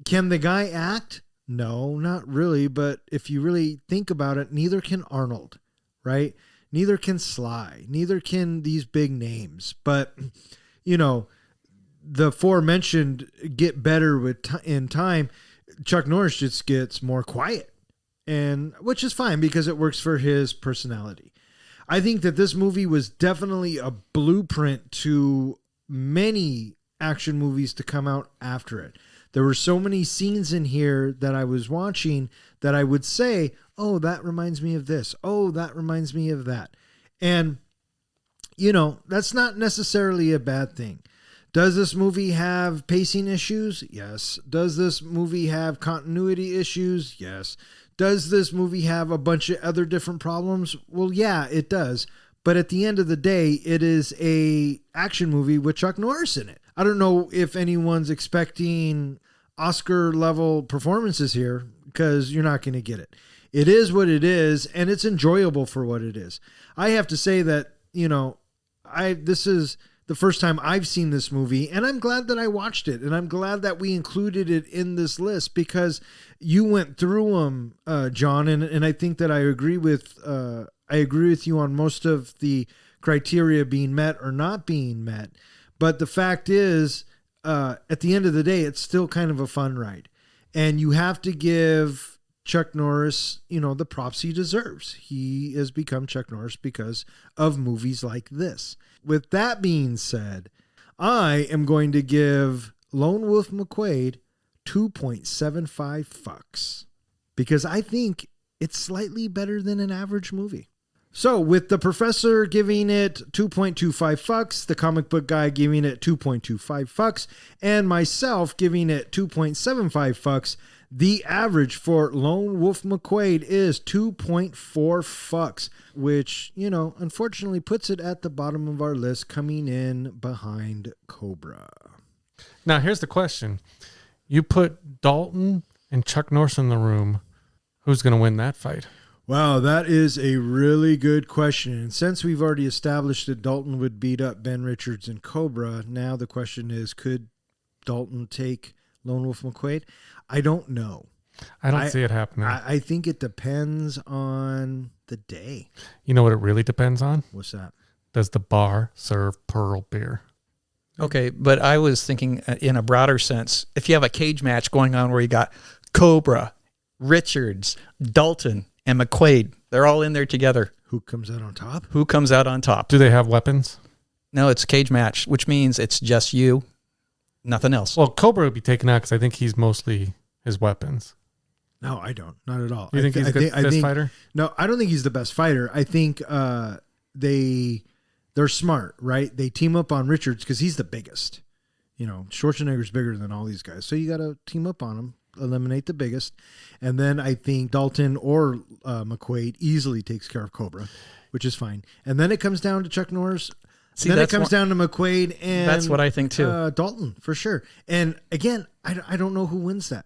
Can the guy act? No, not really. But if you really think about it, neither can Arnold, right? Neither can Sly. Neither can these big names. But, you know, the aforementioned get better in time. Chuck Norris just gets more quiet. And which is fine because it works for his personality. I think that this movie was definitely a blueprint to many action movies to come out after it. There were so many scenes in here that I was watching that I would say, oh, that reminds me of this. Oh, that reminds me of that. And, you know, that's not necessarily a bad thing. Does this movie have pacing issues? Yes. Does this movie have continuity issues? Yes. Does this movie have a bunch of other different problems? Well, yeah, it does. But at the end of the day, it is a action movie with Chuck Norris in it. I don't know if anyone's expecting Oscar-level performances here because you're not going to get it. It is what it is, and it's enjoyable for what it is. I have to say that, you know, this is the first time I've seen this movie, and I'm glad that I watched it, and I'm glad that we included it in this list because you went through them, John, and I think that I agree with you on most of the criteria being met or not being met. But the fact is, at the end of the day, it's still kind of a fun ride, and you have to give Chuck Norris, you know, the props he deserves. He has become Chuck Norris because of movies like this. With that being said, I am going to give Lone Wolf McQuade 2.75 fucks because I think it's slightly better than an average movie. So with the professor giving it 2.25 fucks, the comic book guy giving it 2.25 fucks, and myself giving it 2.75 fucks, The average for Lone Wolf McQuade is 2.4 fucks, which, unfortunately puts it at the bottom of our list, coming in behind Cobra. Now, here's the question. You put Dalton and Chuck Norris in the room. Who's going to win that fight? Wow, that is a really good question. And since we've already established that Dalton would beat up Ben Richards and Cobra, now the question is, could Dalton take Lone Wolf McQuade? I don't know. I don't see it happening. I think it depends on the day. You know what it really depends on? What's that? Does the bar serve Pearl beer? Okay, but I was thinking in a broader sense, if you have a cage match going on where you got Cobra, Richards, Dalton, and McQuade, they're all in there together. Who comes out on top? Who comes out on top? Do they have weapons? No, it's a cage match, which means it's just you, nothing else. Well, Cobra would be taken out because I think he's mostly his weapons. No, I don't. Not at all. You think he's a good best fighter? No, I don't think he's the best fighter. I think they're smart, right? They team up on Richards because he's the biggest. Schwarzenegger's bigger than all these guys. So you got to team up on him, eliminate the biggest. And then I think Dalton or McQuade easily takes care of Cobra, which is fine. And then it comes down to Chuck Norris. See, then it comes down to McQuade and that's what I think too. Dalton, for sure. And again, I don't know who wins that.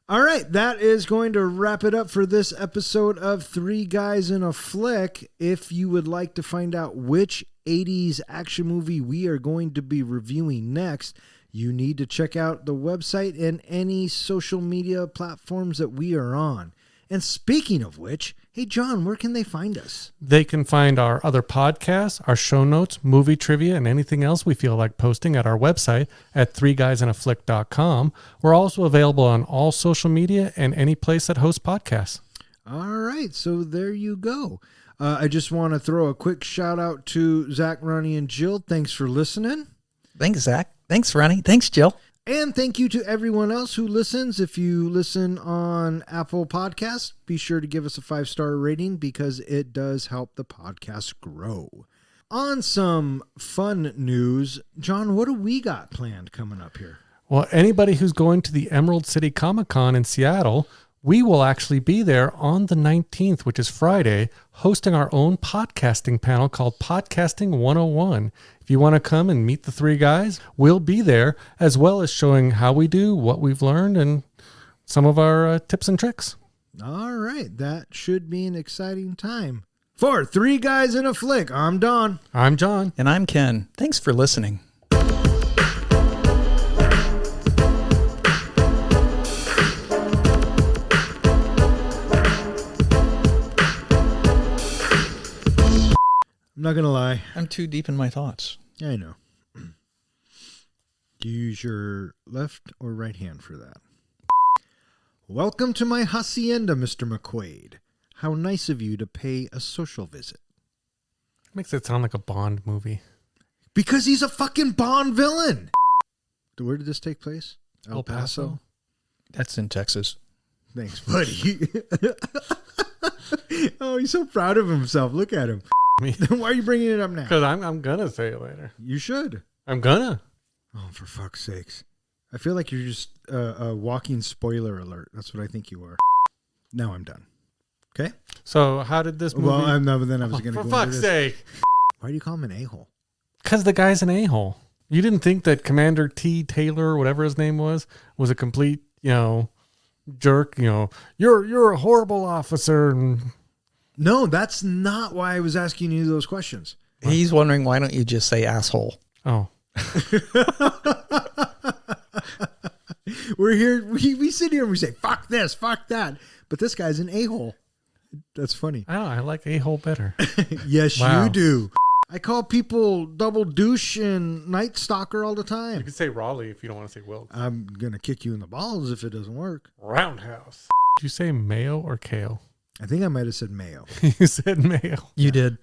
All right, that is going to wrap it up for this episode of Three Guys in a Flick. If you would like to find out which 80s action movie we are going to be reviewing next, you need to check out the website and any social media platforms that we are on. And speaking of which, hey, John, where can they find us? They can find our other podcasts, our show notes, movie trivia, and anything else we feel like posting at our website at threeguysinaflick.com. We're also available on all social media and any place that hosts podcasts. All right, so there you go. I just want to throw a quick shout out to Zach, Ronnie, and Jill. Thanks for listening. Thanks, Zach. Thanks, Ronnie. Thanks, Jill. And thank you to everyone else who listens. If you listen on Apple Podcasts, be sure to give us a 5-star rating because it does help the podcast grow. On some fun news, John, what do we got planned coming up here? Well, anybody who's going to the Emerald City Comic Con in Seattle, we will actually be there on the 19th, which is Friday, hosting our own podcasting panel called Podcasting 101. If you want to come and meet the three guys, we'll be there, as well as showing how we do, what we've learned, and some of our tips and tricks. All right. That should be an exciting time. For Three Guys in a Flick, I'm Don. I'm John. And I'm Ken. Thanks for listening. I'm not going to lie. I'm too deep in my thoughts. I know. Do you use your left or right hand for that? Welcome to my hacienda, Mr. McQuade. How nice of you to pay a social visit. Makes it sound like a Bond movie. Because he's a fucking Bond villain. Where did this take place? El Paso? That's in Texas. Thanks, buddy. Oh, he's so proud of himself. Look at him. Why are you bringing it up now? Because I'm going to say it later. You should. I'm going to. Oh, for fuck's sakes. I feel like you're just a walking spoiler alert. That's what I think you are. Now I'm done. Okay? So how did this movie... Well, I know, but then I was going to go for fuck's sake. Why do you call him an a-hole? Because the guy's an a-hole. You didn't think that Commander T. Taylor, or whatever his name was a complete, jerk, you're a horrible officer. And... No, that's not why I was asking you those questions. He's wondering, why don't you just say asshole? Oh. We're here, we sit here and we say, fuck this, fuck that. But this guy's an a-hole. That's funny. I don't know, I like a-hole better. Yes, Wow. you do. I call people double douche and night stalker all the You time. can say Raleigh if you don't want to say Wilkes. I'm going to kick you in the balls if it doesn't work. Roundhouse. Did you say mayo or kale? I think I might have said mayo. You said mayo. You did.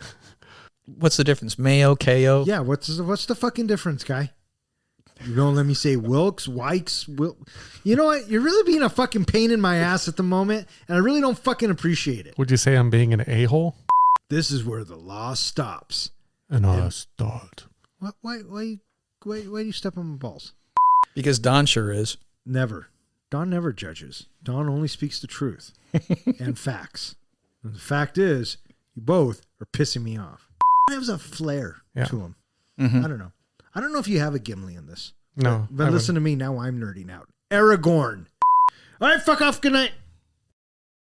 What's the difference? Mayo, KO? Yeah, what's the fucking difference, guy? You don't let me say Wilkes, Wikes, You know what? You're really being a fucking pain in my ass at the moment, and I really don't fucking appreciate it. Would you say I'm being an a-hole? This is where the law stops. And I start. Why do you step on my balls? Because Don sure is. Never. Don never judges. Don only speaks the truth and facts. And the fact is, you both are pissing me off. Has a flair to him. I don't know. I don't know if you have a Gimli in this. No. But listen to me, now I'm nerding out. Aragorn. All right, fuck off. Good night.